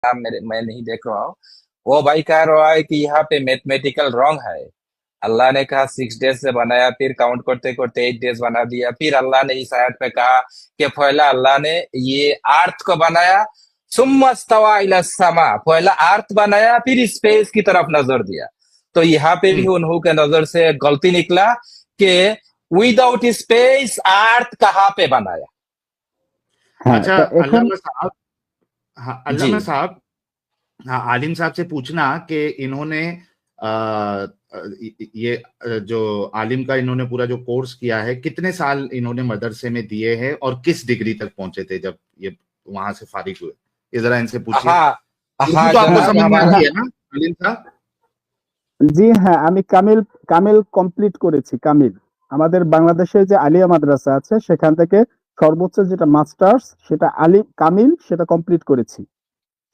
नाम मैं नहीं देख रहा हूँ। वो भाई कह रहा है कि यहाँ पे मैथमेटिकल रॉन्ग है। अल्लाह ने कहा 6 डेज से बनाया, फिर काउंट करते करते 8 डेज बना दिया। फिर अल्लाह ने इस आयत पे कहा कि पहला अल्लाह ने ये अर्थ को बनाया, सुम्मा इस्तवा इला समा, पहला अर्थ बनाया फिर स्पेस की तरफ नजर दिया। तो यहाँ पे भी उन्हों के नजर से गलती निकला कि विदाउट स्पेस अर्थ कहाँ पे बनाया। হ্যাঁ, अच्छा তা এখন अल्लामा साहब, हाँ जी अल्लामा साहब, हाँ आलिम साहब से पूछना कि इन्होंने ये जो आलिम का इन्होंने पूरा जो कोर्स किया है, कितने साल इन्होंने मदरसे में दिए हैं और किस डिग्री तक पहुंचे थे जब ये वहां से फारिग हुए? ये जरा इनसे पूछिए। हाँ उर्दू हाँ तो आपको जनाब समझ में हमारा। आती है ना आलिम साहब? জি হ্যাঁ, আমি কামিল কামিল কমপ্লিট করেছি। কামিল আমাদের বাংলাদেশে যে আলিয়া মাদ্রাসা আছে সেখান থেকে সর্বোচ্চ যেটা মাস্টার্স সেটা কামিল সেটা কমপ্লিট করেছি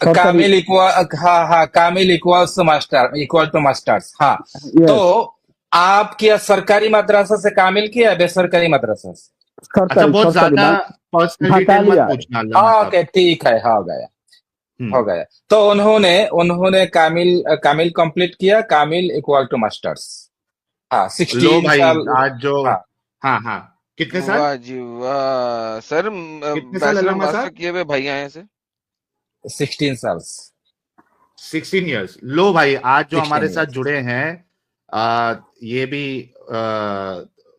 সরকারি। कामिल इक्वल, हाँ हाँ, Kamil equals master, equal to masters. हाँ, तो ইয়েস, आप क्या सरकारी मदरसा से कामिल किया है बेसरकारी मदरसा से? अच्छा, সরকারি बहुत সরকারি ज्यादा पर्सनल ঢাকা डिटेल मत আলিয়া। पूछना अल्लामा साहब। ओके ठीक है, हो गया हो हम्म गया। तो उन्होंने उन्होंने कामिल कामिल कंप्लीट किया, कामिल इक्वल टू मास्टर्स। हाँ, लो 16 भाई, साल। आज जो, हाँ, हाँ हाँ, कितने साल, वाह जी वाह सर, कितने साल बैचलर अल्लामा मास्टर साहब? किए हुए भाई आए हैं से। 16 साल। 16 ईयर्स। लो भाई, आज जो हमारे 16 साथ ईयर्स। जुड़े हैं, ये भी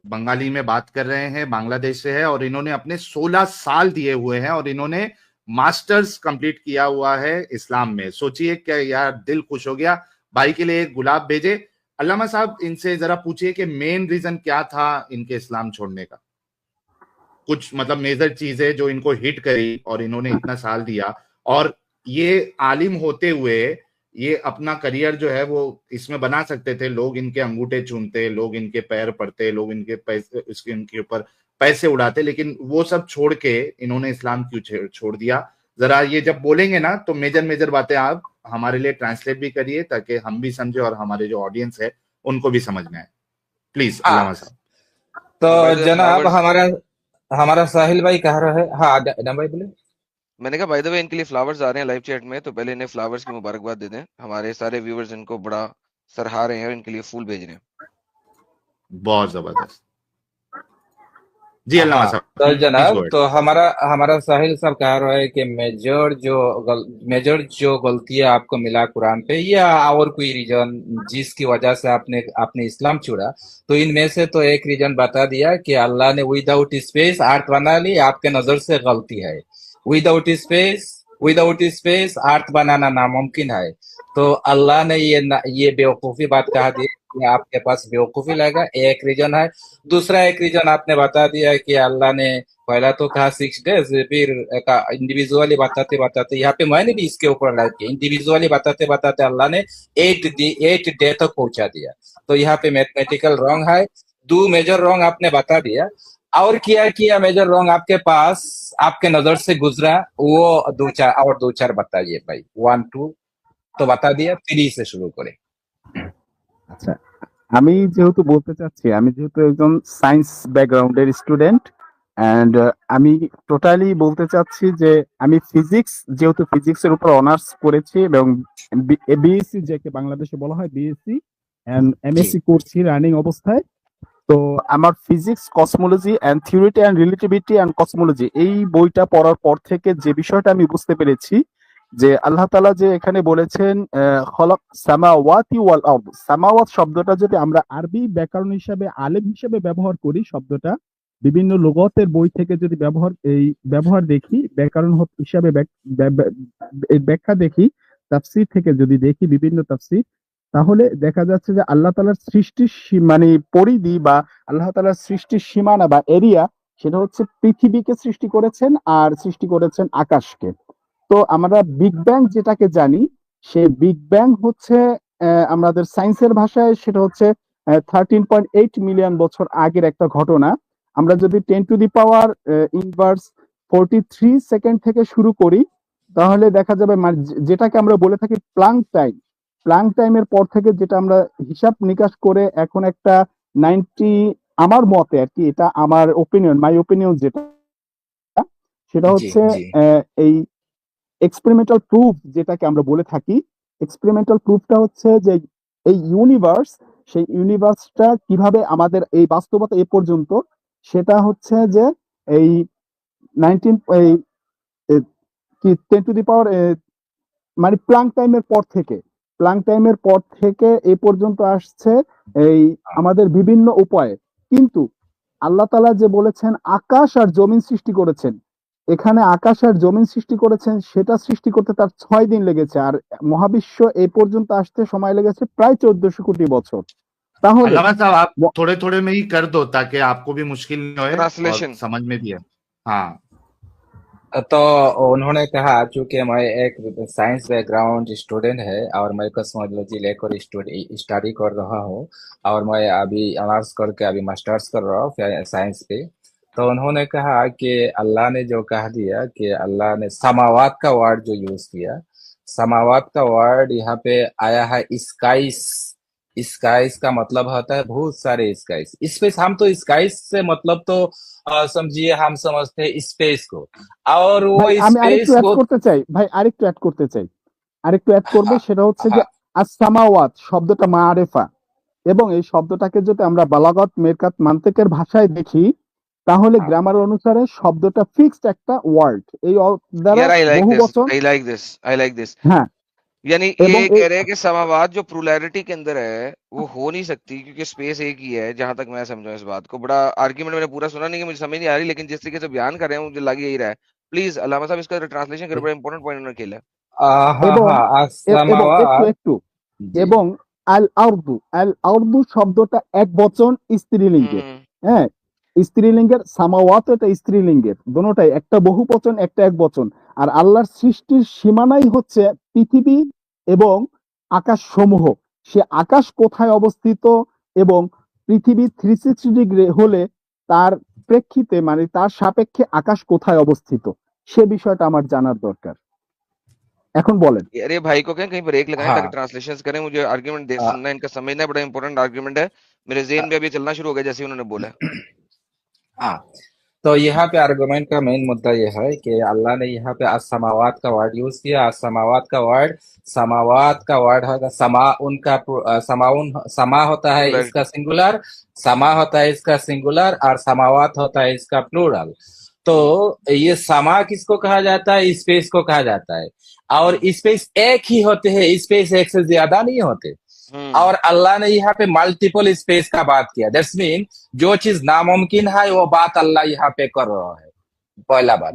बंगाली में बात कर रहे हैं, बांग्लादेश से है, और इन्होंने अपने 16 साल दिए हुए हैं और इन्होंने मास्टर्स कंप्लीट किया हुआ है इस्लाम में। सोचिए क्या यार, दिल खुश हो गया। भाई के लिए एक गुलाब भेजे। अल्लामा साहब, इनसे जरा पूछिए कि मेन रीजन क्या था इनके इस्लाम छोड़ने का, कुछ मतलब मेजर चीजें जो इनको हिट करी और इन्होंने इतना साल दिया, और ये आलिम होते हुए ये अपना करियर जो है वो इसमें बना सकते थे। लोग इनके अंगूठे चूमते, लोग इनके पैर पड़ते, लोग इनके पैसे, इसके इनके ऊपर पैसे उड़ाते, लेकिन वो सब छोड़ के इन्होंने इस्लाम क्यों छोड़ दिया? जरा ये जब बोलेंगे ना तो मेजर मेजर बातें आप हमारे लिए ट्रांसलेट भी करिए, ताकि हम भी समझे और हमारे जो ऑडियंस है उनको भी समझ में आए। प्लीज हाँ, अल्लामा साहब। तो बाय द वे जनाब फ्लावर्स, हमारा हमारा साहिल भाई कह रहे हैं। हाँ डम भाई बोले। मैंने कहा बाय द वे इनके लिए फ्लावर्स आ रहे हैं लाइव चैट में, तो पहले इन्हें फ्लावर्स की मुबारकबाद दे दें। हमारे सारे व्यूअर्स इनको बड़ा सराहा रहे हैं और इनके लिए फूल भेज रहे हैं। बहुत जबरदस्त। जी अल्लामा हाँ, साहब, तो प्लीज जनाब गो अहेड। तो हमारा हमारा साहिल साहब कह रहे हैं कि मेजर जो गलतियां आपको मिला कुरान पे, या और कोई रीजन जिसकी वजह से आपने आपने इस्लाम छोड़ा, तो इनमें से तो एक रीजन बता दिया कि अल्लाह ने विदाउट स्पेस अर्थ बना ली, आपके नजर से गलती है। विदाउट स्पेस अर्थ बनाना नामुमकिन है। तो अल्लाह ने ये बेवकूफी बात कहा दी कि आपके पास बेवकूफी लगा, एक रीजन है। दूसरा एक रीजन आपने बता दिया कि अल्लाह ने पहला तो कहा 6 डेज, फिर इंडिविजुअली बताते बताते, यहाँ पे मैंने भी इसके ऊपर लाइक किया, इंडिविजुअली बताते बताते अल्लाह ने 8 डे तक पहुंचा दिया। तो यहाँ पे मैथमेटिकल रॉन्ग है। दो मेजर रॉन्ग आपने बता दिया। और क्या किया मेजर रॉन्ग आपके पास, आपके नजर से गुजरा, वो दो चार बताइए भाई, 1 2 तो बता दिया, 3 से शुरू करें। আচ্ছা, আমি যেহেতু বলতে চাচ্ছি, আমি যেহেতু একজন সায়েন্স ব্যাকগ্রাউন্ডের স্টুডেন্ট এন্ড আমি টোটালি বলতে চাচ্ছি যে আমি ফিজিক্স, যেহেতু ফিজিক্সের উপর অনার্স করেছি এবং বিএসসি যাকে বাংলাদেশে বলা হয় বিএসসি এন্ড जी এমএসসি করছি রানিং অবস্থায়। তো আমার physics, cosmology and theory and relativity and cosmology এই বইটা পড়ার পর থেকে যে বিষয়টা আমি বুঝতে পেরেছি যে আল্লাহ তাআলা যে এখানে বলেছেন খলাক সামাওয়াতি ওয়াল আরদ, সামাওয়াত শব্দটা যদি আমরা আরবি ব্যাকরণ হিসাবে আলেম হিসেবে ব্যবহার করি, শব্দটা বিভিন্ন লুগতের বই থেকে যদি ব্যবহার দেখি, ব্যাকরণ হিসাবে এই ব্যাখ্যা দেখি, তাফসীর থেকে যদি দেখি বিভিন্ন তাফসীর, তাহলে দেখা যাচ্ছে যে আল্লাহ তাআলার সৃষ্টির মানে পরিধি বা আল্লাহ তাআলার সৃষ্টির সীমানা বা এরিয়া, সেটা হচ্ছে পৃথিবীকে সৃষ্টি করেছেন আর সৃষ্টি করেছেন আকাশকে। তো আমরা বিগ ব্যাং যেটাকে জানি, সে বিগ ব্যাং হচ্ছে আমাদের সায়েন্সের ভাষায় সেটা হচ্ছে 13.8 মিলিয়ন বছর আগের একটা ঘটনা। আমরা যদি 10⁻⁻⁴ সেকেন্ড থেকে শুরু করি, তাহলে দেখা যাবে যেটাকে আমরা বলে থাকি প্লাঙ্ক টাইমের পর থেকে, যেটা আমরা হিসাব নিকাশ করে এখন একটা 90, আমার মতে আর কি, এটা আমার মাই ওপিনিয়ন যেটা, সেটা जी হচ্ছে जी এই এক্সপেরিমেন্টাল প্রুফ যেটাকে আমরা বলে থাকি, এক্সপেরিমেন্টাল প্রুফটা হচ্ছে যে এই ইউনিভার্স, সেই ইউনিভার্সটা কিভাবে আমাদের এই বাস্তবতা এ পর্যন্ত, সেটা হচ্ছে যে এই 19 এই কি 10 টু দি পাওয়ার মানে প্লাঙ্ক টাইমের পর থেকে এ পর্যন্ত আসছে এই আমাদের বিভিন্ন উপায়ে। কিন্তু আল্লাহ তাআলা যে বলেছেন আকাশ আর জমিন সৃষ্টি করেছেন, এখানে আকাশ আর জমিন সৃষ্টি করেছেন, সেটা সৃষ্টি করতে তার 6 দিন লেগেছে, আর মহাবিশ্ব এই পর্যন্ত আসতে সময় লেগেছে প্রায় 1400 কোটি বছর। তাহলে अल्लामा साहब आप थोड़े थोड़े में ही कर दो ताकि आपको भी मुश्किल नहीं होए और ट्रांसलेशन समझ में भी है। हाँ तो उन्होंने कहा चूंकि मैं एक साइंस बैकग्राउंड स्टूडेंट है और मैं कॉस्मोलॉजी लेकर स्टडी कर रहा हूँ, और मैं अभी ऑनर्स करके अभी मास्टर्स कर रहा हूँ साइंस पे। तो उन्होंने कहा कि अल्लाह ने जो कह दिया कि अल्लाह ने समावात का वर्ड जो यूज किया, समावात का वर्ड यहाँ पे आया है स्काइस। स्काइस का मतलब होता है बहुत सारे स्काइस। स्पेस, हम तो स्काइस से मतलब तो समझिए हम समझते हैं स्पेस को, और वो ভাই আমি আরেকটু स्पेस অ্যাড को করতে চাই, আরেকটু অ্যাড করবো, সেটা হচ্ছে যে আসসামাওয়াত শব্দটা মারেফা, এবং এই শব্দটাকে যদি আমরা বালাগত মেরকাত মান্তেকের ভাষায় দেখি, তাহলে গ্রামার অনুসারে শব্দটা ফিক্সড একটা ওয়ার্ড, এই দ্বারা यार বহু বচন। आई लाइक दिस হ্যাঁ, यानी এবং ये कह रहे हैं कि समावाद जो प्लुरैलिटी के अंदर है वो हो नहीं सकती क्योंकि स्पेस एक ही है, जहां तक मैं समझा इस बात को। बड़ा आर्ग्यूमेंट मैंने पूरा सुना नहीं कि मुझे समझ नहीं आ रही, लेकिन जिस तरीके से बयान कर रहे हैं मुझे लग यही रहा है। प्लीज अल्लामा साहब इसका ट्रांसलेशन करो, बड़ा इंपॉर्टेंट पॉइंट उन्होंने खेला है। हाँ এবং हाँ এবং একটু असमावात একটু जी এবং আল আরদু শব্দটা এক বচন স্ত্রীলিঙ্গের। हम्म হ্যাঁ, স্ত্রীলিঙ্গের, সামাওয়াত এটা স্ত্রীলিঙ্গের, দুটোটাই একটা বহু বচন একটা এক বচন। আর আল্লাহর সৃষ্টির সীমানাই হচ্ছে পৃথিবী এবং আকাশ সমূহ। সে আকাশ কোথায় অবস্থিত এবং পৃথিবী 360 ডিগ্রি হলে তার প্রেক্ষিতে মানে তার সাপেক্ষে আকাশ কোথায় অবস্থিত, সে বিষয়টা আমার জানার দরকার। এখন বলেন। अरे भाई को कहें कहीं ब्रेक लगाएं ताकि हाँ ट्रांसलेशन करें, मुझे आर्ग्यूमेंट हाँ सुनना है, इनका समझना है, बड़ा इंपॉर्टेंट आर्ग्यूमेंट है। मेरे जेहन में अभी चलना शुरू हो गया जैसे ही उन्होंने बोला। हाँ। तो यहाँ पे आर्गुमेंट का मेन मुद्दा यह है कि अल्लाह ने यहाँ पे असमावात का वर्ड यूज किया। असमावात का वर्ड, समावात का वर्ड होगा समा, उनका समाउन, समा होता है प्लुरैलिटी इसका सिंगुलर, समा होता है इसका सिंगुलर, और समावात होता है इसका प्लूरल। तो ये समा किसको कहा जाता है? स्पेस को कहा जाता है। और स्पेस एक ही होते हैं, स्पेस एक से ज्यादा नहीं होते। और अल्लाह ने यहाँ पे मल्टीपल स्पेस का बात किया। दैट्स मीन जो चीज नामुमकिन है वो बात अल्लाह यहाँ पे कर रहा है, पहला बात।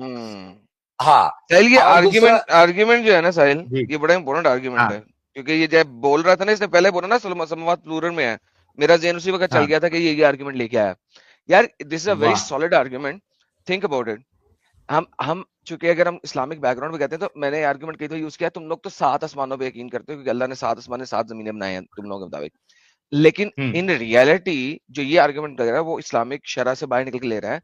हाँ, साहिल ये और दूसरा आर्ग्यूमेंट जो है ना साहिल, जी ये बड़ा इंपॉर्टेंट आर्ग्यूमेंट हाँ है, क्योंकि ये जब बोल रहा था ना, इसने पहले बोला ना समावात प्लूरल में है, मेरा जेहन उसी वक्त चल हाँ गया था कि ये आर्ग्यूमेंट लेके आया। यार दिस इज अ वेरी वाह solid argument, think about it. हम चूंकि अगर हम इस्लामिक बैकग्राउंड में कहते हैं तो मैंने आर्गुमेंट कई तो यूज किया, तुम लोग तो 7 आसमानों पे यकीन करते हो क्योंकि अल्लाह ने 7 आसमान 7 जमीनें बनाए हैं तुम लोगों के मुताबिक, लेकिन इन रियलिटी जो ये आर्गुमेंट कर रहा है वो इस्लामिक शरह से बाहर निकल के ले रहा है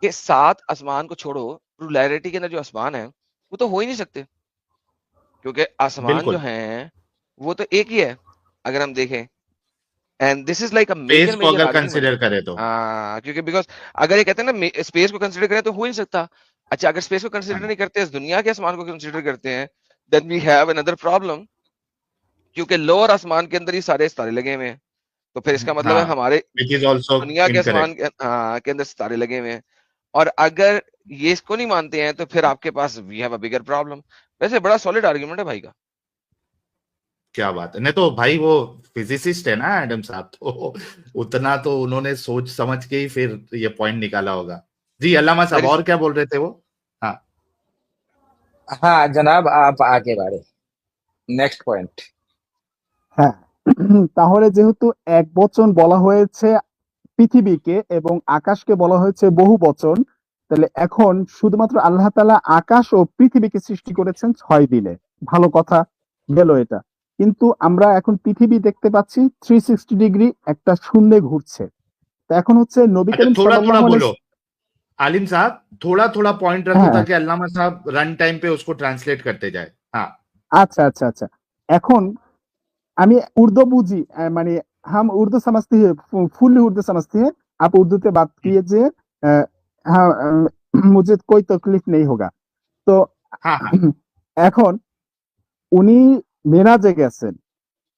कि 7 आसमान को छोड़ो, प्लुरैलिटी के अंदर जो आसमान है वो तो हो ही नहीं सकते, क्योंकि आसमान जो बिल्कुल हैं वो तो एक ही है अगर हम देखें। And this is like a space major को मेजर अगर आर्गुमेंट। कंसिडर करें तो हाँ, क्योंकि बिकॉज अगर ये कहते हैं ना स्पेस को कंसिडर करें तो हो ही नहीं सकता। अच्छा, अगर स्पेस को कंसिडर हाँ नहीं करते, इस दुनिया के आसमान को कंसिडर करते हैं, then we have another problem, क्योंकि लोअर आसमान के अंदर ये सारे सितारे लगे हुए हैं, तो फिर इसका मतलब है हाँ हमारे विच इज ऑल्सो दुनिया के आसमान इनकरेक्ट के अंदर सितारे लगे हुए हैं। और अगर ये इसको नहीं मानते हैं तो फिर आपके पास we have a bigger problem. वैसे बड़ा सॉलिड आर्गुमेंट है भाई का। क्या बात है। नहीं तो भाई वो फिजिसिस्ट है ना एडम साहब, तो उतना तो उन्होंने सोच समझ के ही फिर ये पॉइंट निकाला होगा। जी अल्लामा साहब वेरी और क्या बोल रहे थे वो? हाँ हाँ जनाब, आप आगे बढ़े, नेक्स्ट पॉइंट। হ্যাঁ, তাহলে যেহেতু এক বচন বলা হয়েছে পৃথিবীকে এবং আকাশকে বলা হয়েছে বহু বচন, তাহলে এখন শুধুমাত্র আল্লাহ তাআলা আকাশ ও পৃথিবীকে সৃষ্টি করেছেন 6 দিনে। ভালো কথা গেল এটা। কিন্তু আমরা এখন পৃথিবী দেখতে পাচ্ছি 360 ডিগ্রি একটা শূন্যে ঘুরছে। তো এখন হচ্ছে নবী अच्छा করিম थोड़ा थोड़ा সাল্লাল্লাহু बोलो আলাইহি। आलिम साहब, थोड़ा थोड़ा पॉइंट रखो হ্যাঁ, ताकि अल्लामा साहब रन टाइम पे उसको ट्रांसलेट करते जाए। हाँ আচ্ছা আচ্ছা আচ্ছা। এখন আমি उर्दू बुझी, माने हम उर्दू समझते हैं, फुल्ली उर्दू समझते हैं। आप उर्दू पे बात कीजिए, हाँ, मुझे कोई तकलीफ नहीं होगा। तो हाँ हाँ এখন উনি মেরাজে গেছেন,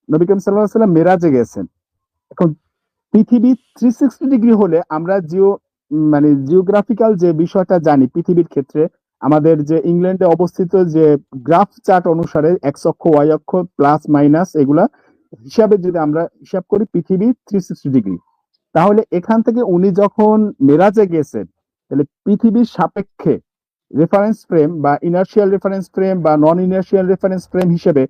নবী করিম সাল্লাল্লাহু আলাইহি ওয়াসাল্লাম মেরাজে গেছেন। এখন পৃথিবী 360 ডিগ্রি হলে আমরা মানে জিওগ্রাফিক্যাল যে বিষয়টা জানি পৃথিবীর ক্ষেত্রে, আমাদের যে ইংল্যান্ডে অবস্থিত যে গ্রাফ চার্ট অনুসারে এক্স অক্ষ ওয়াই অক্ষ প্লাস মাইনাস এগুলা হিসাবে যদি আমরা হিসাব করি পৃথিবী 360 ডিগ্রি, তাহলে এখান থেকে উনি যখন মেরাজে গেছেন তাহলে পৃথিবীর সাপেক্ষে রেফারেন্স ফ্রেম বা ইনার্শিয়াল রেফারেন্স ফ্রেম বা নন ইনার্শিয়াল রেফারেন্স ফ্রেম হিসেবে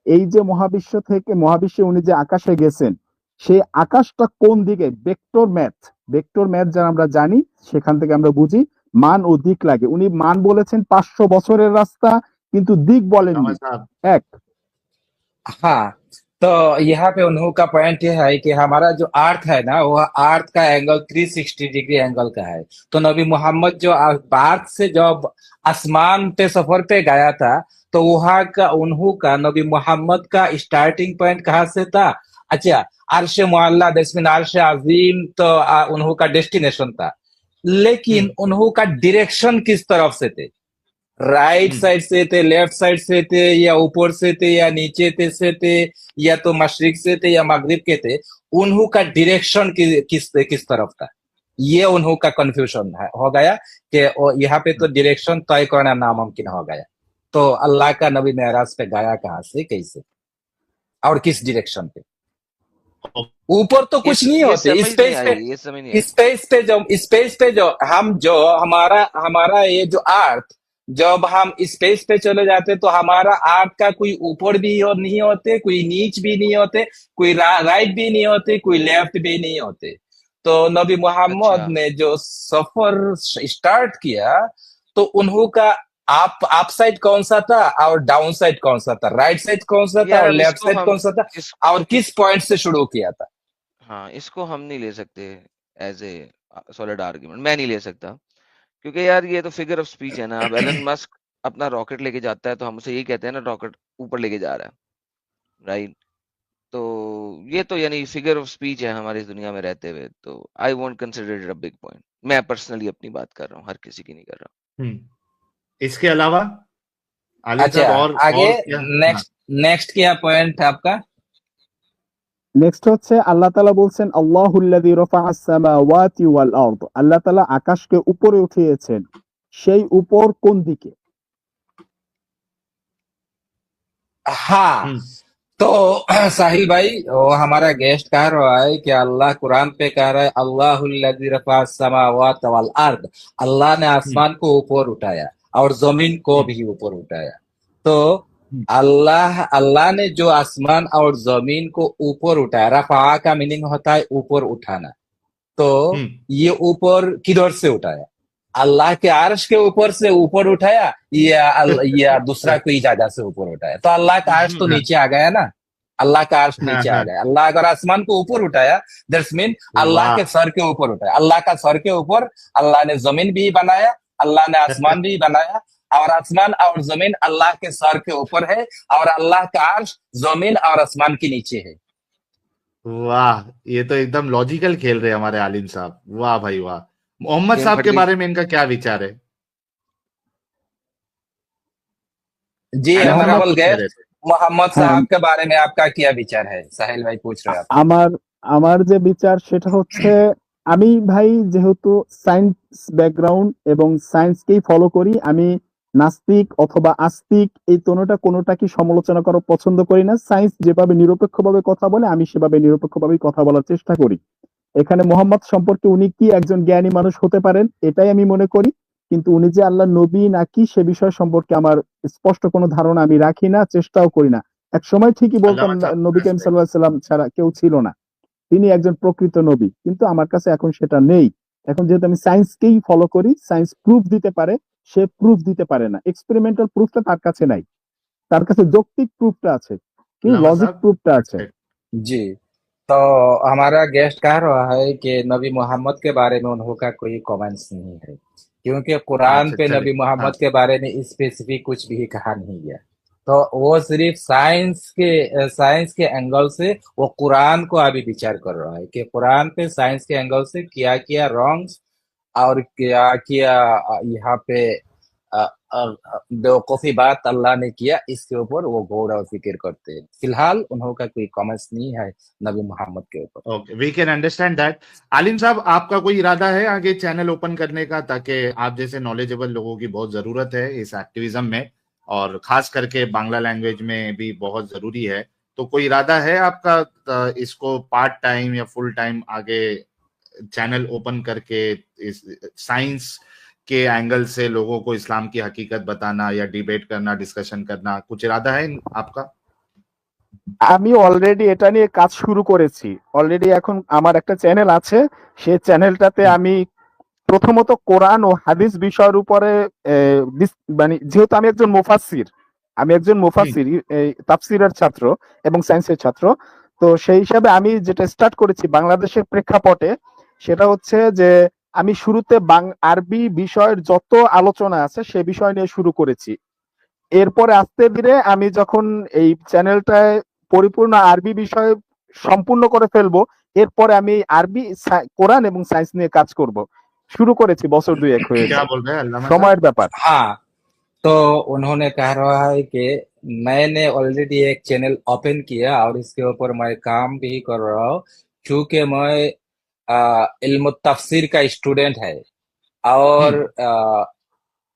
এই যে মহাবিশ্বে উনি যে আকাশে গেছেন সেই আকাশটা কোন দিকে, ভেক্টর ম্যাথ যারা আমরা জানি সেখান থেকে আমরা বুঝি মান ও দিক লাগে। উনি মান বলেছেন 500 বছরের রাস্তা, কিন্তু দিক বলেননি। साहब এক हाँ, तो यहाँ पे उन्हों का पॉइंट ये है कि हमारा जो अर्थ है ना, वह अर्थ का एंगल 360 डिग्री एंगल का है। तो नबी मोहम्मद जो अर्थ से जब आसमान पे सफर पे गया था, तो वहां का उन्हों का नबी मोहम्मद का स्टार्टिंग पॉइंट कहाँ से था? अच्छा, अर्श मुअल्ला दसमिन अर्श अजीम, तो उन्हों का डेस्टिनेशन था, लेकिन उन्हों का डायरेक्शन किस तरफ से थे? राइट साइड से थे, लेफ्ट साइड से थे, या ऊपर से थे, या नीचे से थे, या तो मशरिक से थे या मगरिब के थे? उन्हों का डायरेक्शन किस तरफ था? ये उन्हों का कंफ्यूजन हो गया कि यहाँ पे तो डायरेक्शन तय करना नामुमकिन हो गया। तो अल्लाह का नबी मेराज पे गया कहाँ से, कैसे और किस डायरेक्शन पे? ऊपर तो कुछ नहीं होते, ये समझ नहीं आई। स्पेस पे जो हमारा ये जो अर्थ, जब हम स्पेस पे चले जाते तो हमारा अर्थ का कोई ऊपर भी नहीं होते, कोई नीच भी नहीं होते, कोई राइट भी नहीं होते, कोई लेफ्ट भी नहीं होते। तो नबी मोहम्मद अच्छा। ने जो सफर स्टार्ट किया, तो उन्हों का अप साइड कौन सा था और डाउन साइड कौन सा था, राइट साइड कौन सा था यार और अब लेफ्ट इसको साइड हम कौन सा था, इस और किस पॉइंट से शुरू किया था? हाँ, इसको हम नहीं ले सकते एज ए सॉलिड आर्गुमेंट, मैं नहीं ले सकता, क्योंकि यार ये तो फिगर ऑफ स्पीच है ना। अब एलन मस्क अपना रॉकेट लेके जाता है तो हम उसे यही कहते हैं ना, रॉकेट ऊपर लेके जा रहा है, राइट? तो ये तो यानी फिगर ऑफ स्पीच है हमारी इस दुनिया में रहते हुए, तो I won't consider it a big point. मैं पर्सनली अपनी बात कर रहा हूँ, हर किसी की नहीं कर रहा। इसके अलावा आलिम अच्छा, साहब आगे और क्या? नेक्स्ट क्या पॉइंट आपका? নেক্সট হচ্ছে আল্লাহ তাআলা বলছেন আল্লাহুল্লাযী রাফা'আস সামাওয়াতি ওয়াল আরদ, আল্লাহ তাআলা আকাশকে উপরে উঠিয়েছেন, সেই উপর কোন দিকে? हाँ, तो साहिल भाई, वो हमारा गेस्ट कह रहा है कि अल्लाह कुरान पे कह रहा है अल्लाहुल्लज़ी रफ़अस समावात वल अर्द, अल्लाह ने आसमान को ऊपर उठाया और जमीन को भी ऊपर उठाया। तो अल्लाह ने जो आसमान और जमीन को ऊपर उठाया, रफ़ा का मीनिंग होता है ऊपर उठाना। तो ये ऊपर किधर से उठाया? अल्लाह के अर्श के ऊपर से ऊपर उठाया या दूसरा कोई जगह से ऊपर उठाया? तो अल्लाह का अर्श तो नीचे आ गया ना, अल्लाह का अर्श नीचे आ गया। अल्लाह अगर आसमान को ऊपर उठाया, दैट्स मीन अल्लाह के सर के ऊपर उठाया। अल्लाह का सर के ऊपर अल्लाह ने जमीन भी बनाया, अल्लाह ने आसमान भी बनाया, और आसमान और जमीन अल्लाह के सर के ऊपर है, और अल्लाह का अर्श जमीन और आसमान के नीचे है। वाह, ये तो एकदम लॉजिकल खेल रहे हैं हमारे आलिम साहब। वाह भाई वाह। मोहम्मद गेम साहब फट के गई। बारे में इनका क्या विचार है? जी, आलिम साहब ऑनरेबल कुछ कह रहे गेस्ट, थे। मोहम्मद হ্যাঁ, साहब के बारे में आपका क्या विचार है? साहिल भाई पूछ रहे हैं आप। আমার আমার যে বিচার সেটা হচ্ছে, আমি ভাই যেহেতু সায়েন্স ব্যাকগ্রাউন্ড এবং সায়েন্সকেই ফলো করি, আমি নাস্তিক অথবা আস্তিক এই কোনোটাকে সমালোচনা করা পছন্দ করি না। সায়েন্স যেভাবে নিরপেক্ষভাবে কথা বলে আমি সেভাবে নিরপেক্ষভাবেই কথা বলার চেষ্টা করি। এখানে মোহাম্মদ সম্পর্কে উনি কি একজন জ্ঞানী মানুষ হতে পারেন এটাই আমি মনে করি, কিন্তু উনি যে আল্লাহ নবী নাকি সে বিষয় সম্পর্কে আমার স্পষ্ট কোনো ধারণা আমি রাখি না, চেষ্টাও করি না। এক সময় ঠিকই বলতাম আল্লামা সাহেব, নবী করিম সাল্লাল্লাহু আলাইহি ওয়াসাল্লাম ছাড়া কেউ ছিল না, তিনি একজন প্রকৃত নবী, কিন্তু আমার কাছে এখন সেটা নেই। এখন যেহেতু আমি সায়েন্সকেই ফলো করি, সায়েন্স প্রুফ দিতে পারে, সে প্রুফ দিতে পারে না। এক্সপেরিমেন্টাল প্রুফটা তার কাছে নাই, তার কাছে যৌক্তিক প্রুফটা আছে, কিন্তু আল্লামা লজিক সাহেব প্রুফটা আছে। जी, तो हमारा गेस्ट कह रहा है कि नबी मोहम्मद के बारे में उनका कोई कमेंट्स नहीं है, क्योंकि कुरान अच्छा पे चलिए। नबी मोहम्मद के बारे में स्पेसिफिक कुछ भी कहा नहीं गया। तो वो सिर्फ साइंस के एंगल से वो कुरान को अभी विचार कर रहा है कि कुरान पे साइंस के एंगल से क्या किया रॉन्ग्स और क्या किया यहाँ पे बेवकूफी बात अल्लाह ने किया इसके ऊपर वो गौर और फिक्र करते हैं। फिलहाल उन्होंने कोई कमेंट्स नहीं है नबी मोहम्मद के ऊपर। Okay, we can understand that. Alim साहब, आपका कोई इरादा है आगे चैनल ओपन करने का, ताकि आप जैसे नॉलेजेबल लोगों की बहुत जरूरत है इस एक्टिविज्म में, और खास करके बांग्ला लैंग्वेज में भी बहुत जरूरी है, तो कोई इरादा है आपका इसको पार्ट टाइम या फुल टाइम आगे चैनल ओपन करके इस साइंस के एंगल से लोगों को इस्लाम की हकीकत बताना या डिबेट करना, डिस्कशन करना, कुछ इरादा है आपका? আমি অলরেডি এটা নিয়ে কাজ শুরু করেছি। অলরেডি এখন আমার একটা চ্যানেল আছে, সেই চ্যানেলটাতে আমি প্রথমত কোরআন ও হাদিস বিষয়ের উপরে মানে যেহেতু আমি একজন মুফাসসির তাফসিরের ছাত্র এবং সায়েন্সের ছাত্র, তো সেই হিসাবে আমি যেটা স্টার্ট করেছি বাংলাদেশের প্রেক্ষাপটে, সেটা হচ্ছে যে আমি শুরুতে আরবি বিষয়ের যত আলোচনা আছে সে বিষয় নিয়ে শুরু করেছি। এরপরে আস্তে ধীরে আমি যখন এই চ্যানেলটায় পরিপূর্ণ আরবি বিষয় সম্পূর্ণ করে ফেলবো, এরপরে আমি আরবি, কোরআন এবং সায়েন্স নিয়ে কাজ করব। শুরু করেছি বছর 2-1 হয়ে क्या যায়, बोल रहे हैं अल्लामा साहब? সময়ের ব্যাপার। हाँ, तो उन्होंने कह रहा है कि मैंने ऑलरेडी एक चैनल ओपन किया और इसके ऊपर मैं काम भी कर रहा हूँ, क्योंकि मैं इल्म तफसीर का स्टूडेंट है और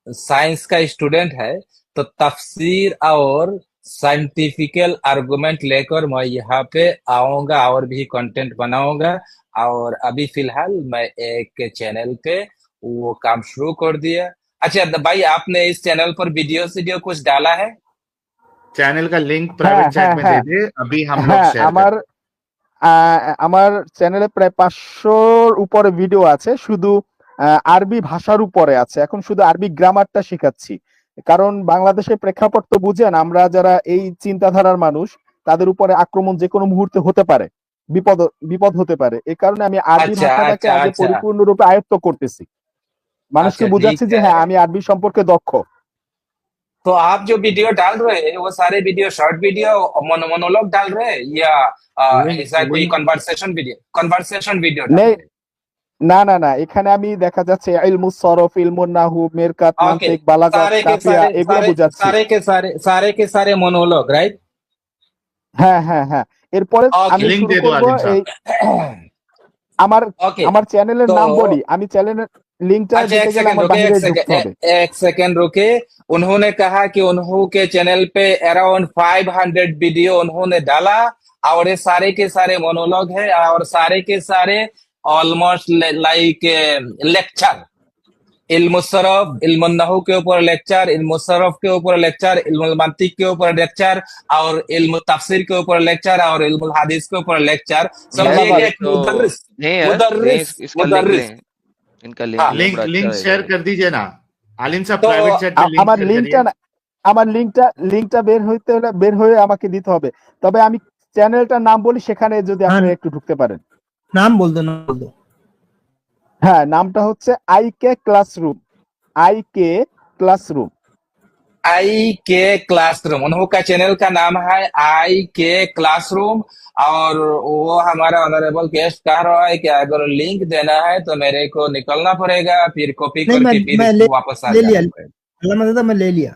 साइंस का स्टूडेंट है, तो तफसीर और साइंटिफिकल आर्गुमेंट लेकर मैं यहाँ पे आऊंगा और भी कंटेंट बनाऊंगा। और अभी फिलहाल मैं एक चैनल पे वो काम शुरू कर दिया। अच्छा भाई, आपने इस चैनल पर वीडियो कुछ डाला है? चैनल का लिंक प्राइवेट चैट में दे दे, अभी हम लोग হ্যাঁ, शेयर আমার আমার চ্যানেলে প্রায় 500-র উপরে ভিডিও আছে, শুধু আরবি ভাষার উপরে আছে। এখন শুধু আরবি গ্রামারটা শেখাচ্ছি, কারণ বাংলাদেশের প্রেক্ষাপট তো বুঝেন, আমরা যারা এই চিন্তাধারার মানুষ তাদের উপরে আক্রমণ যে কোনো মুহূর্তে হতে পারে, বিপদ হতে পারে। এই কারণে আমি আরবি अच्छा ভাষাটাকে अच्छा আগে अच्छा পরিপূর্ণরূপে আয়ত্ত করতেছি, মানুষকে अच्छा, বুঝাচ্ছি ठीक যে হ্যাঁ है। আমি আরবি সম্পর্কে দক্ষ। तो आप जो वीडियो डाल रहे हैं वो सारे वीडियो शॉर्ट वीडियो मोनोलॉग डाल रहे हैं या ऐसा कोई कन्वर्सेशन वीडियो डाल নেই, रहे हैं? না না না, এখানে আমি দেখা যাচ্ছে ইলমুস সরফ, ইলমুন নাহু, মেরকাত, ओके, মান্তিক, বালাগাত, सारे के কাফিয়া सारे এগুলো सारे বুঝাচ্ছি। सारे के सारे मोनोलॉग, राइट? হ্যাঁ হ্যাঁ হ্যাঁ, এরপরে ओके আমি लिंक শুরু दे दो করব आलिम এই साहब। আমার ओके, আমার চ্যানেলের तो নাম বলি। আমি চ্যানেলের লিংকটা अच्छा দিতে গেলে আমার বাহিরে ঢুকতে হবে। एक सेकंड रुके। उन्होंने कहा कि उन्होंने के चैनल पे अराउंड 500 वीडियो उन्होंने डाला और ये सारे के सारे मोनोलॉग है और सारे के सारे ऑलमोस्ट लाइक लेक्चर, इल्मुसरफ, इल्मुन्नहू के ऊपर लेक्चर, इल्मुसरफ के ऊपर लेक्चर, इल्मुल मंतिक के ऊपर लेक्चर और इल्म तफसीर के ऊपर लेक्चर और इल्मुल हदीस के ऊपर लेक्चर। समझिए कि एक मुदर्रिस नहीं यार, मुदर्रिस इसका लिंक मुदर्रिस लें, इनका लिंक हाँ, लें, लिंक बड़ा अच्छा लिंक रहेगा शेयर ये। कर दीजिए ना आलिम साहब, तो प्राइवेट चैट पे लिंक আমার शेयर লিংকটা करिए। আমার লিংকটা বের হয়ে আমাকে দিতে হবে। তবে আমি চ্যানেলটার নাম বলি, সেখানে যদি আপনারা একটু ঢুকতে পারেন। নাম বল দো। হ্যাঁ, নামটা হচ্ছে আইকে ক্লাসরুম। আইকে ক্লাসরুম। उन्हों का चैनल का नाम है IK क्लासरूम। और वो हमारा ऑनरेबल गेस्ट कह रहा है कि अगर लिंक देना है तो मेरे को निकलना पड़ेगा, फिर कॉपी नहीं, करके फिर मैं इसको वापस आ ले लिया, जाना पड़ेगा। अल्लामा दादा मैं ले लिया।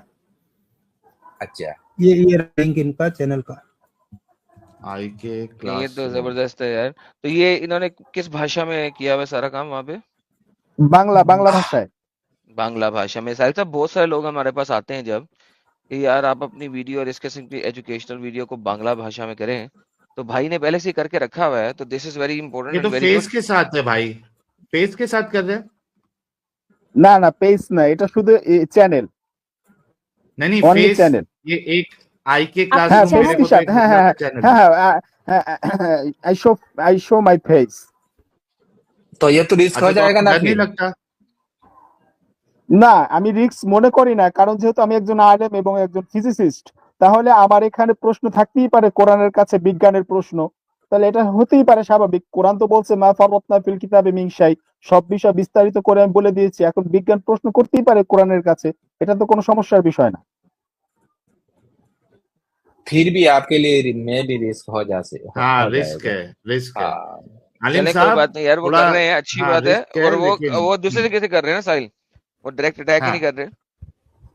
अच्छा, ये लिंक इनका चैनल का। आईके ये क्लास तो जबरदस्त है यार। तो ये इन्होंने किस भाषा में किया हुआ सारा काम वहाँ पे? বাংলা ভাষায়। बांग्ला भाषा में। साहिल साहब, बहुत सारे लोग हमारे पास आते हैं जब कि यार आप अपनी वीडियो और इस किस्म की एजुकेशनल वीडियो को बांग्ला भाषा में करें, तो भाई ने पहले से ही करके रखा हुआ है, तो दिस इज वेरी ये इंपॉर्टेंट तो एंड वेरी फेस गुड। के साथ है भाई, फेस के साथ कर रहे हैं। না না, পেজ না, এটা শুধু চ্যানেল, नहीं नहीं, অনলি फेस চ্যানেল। ये एक आईके হ্যাঁ, क्लासरूम ফেস मेरे কি को तो সাথ, एक হ্যাঁ बांग्ला হ্যাঁ का चैनल হ্যাঁ है। হ্যাঁ, আই শো মাই ফেস। तो ये तो रिस्क हो अच्छा, तो जाएगा आपको ना डर नहीं फिर? लगता? না, আমি রিস্ক মনে করি না, কারণ যেহেতু আমি একজন আলেম এবং একজন ফিজিসিস্ট, তাহলে আমার এখানে প্রশ্ন থাকতেই পারে কোরআনের কাছে, বিজ্ঞানের প্রশ্ন। তাহলে এটা হতেই পারে স্বাভাবিক। কোরআন তো বলছে মা ফাররাতনা ফিল কিতাবি মিন শাই, সব বিষয় বিস্তারিত করে আমি বলে দিয়েছি। এখন বিজ্ঞান প্রশ্ন করতেই পারে কোরআনের কাছে, এটা তো কোনো সমস্যার বিষয় না। फिर भी आपके लिए में भी रिस्क हो हाँ, हो रिस्क जाएगा। है, रिस्क है। हाँ, आलिम चले कोई साहब बात नहीं यार, वो थोड़ा, कर रहे हैं, अच्छी हाँ बात है। रिस्क है और लेकिन वो दूसरे तरीके से कर रहे हैं ना साहिल, वो डायरेक्ट अटैक ही हाँ नहीं कर रहे।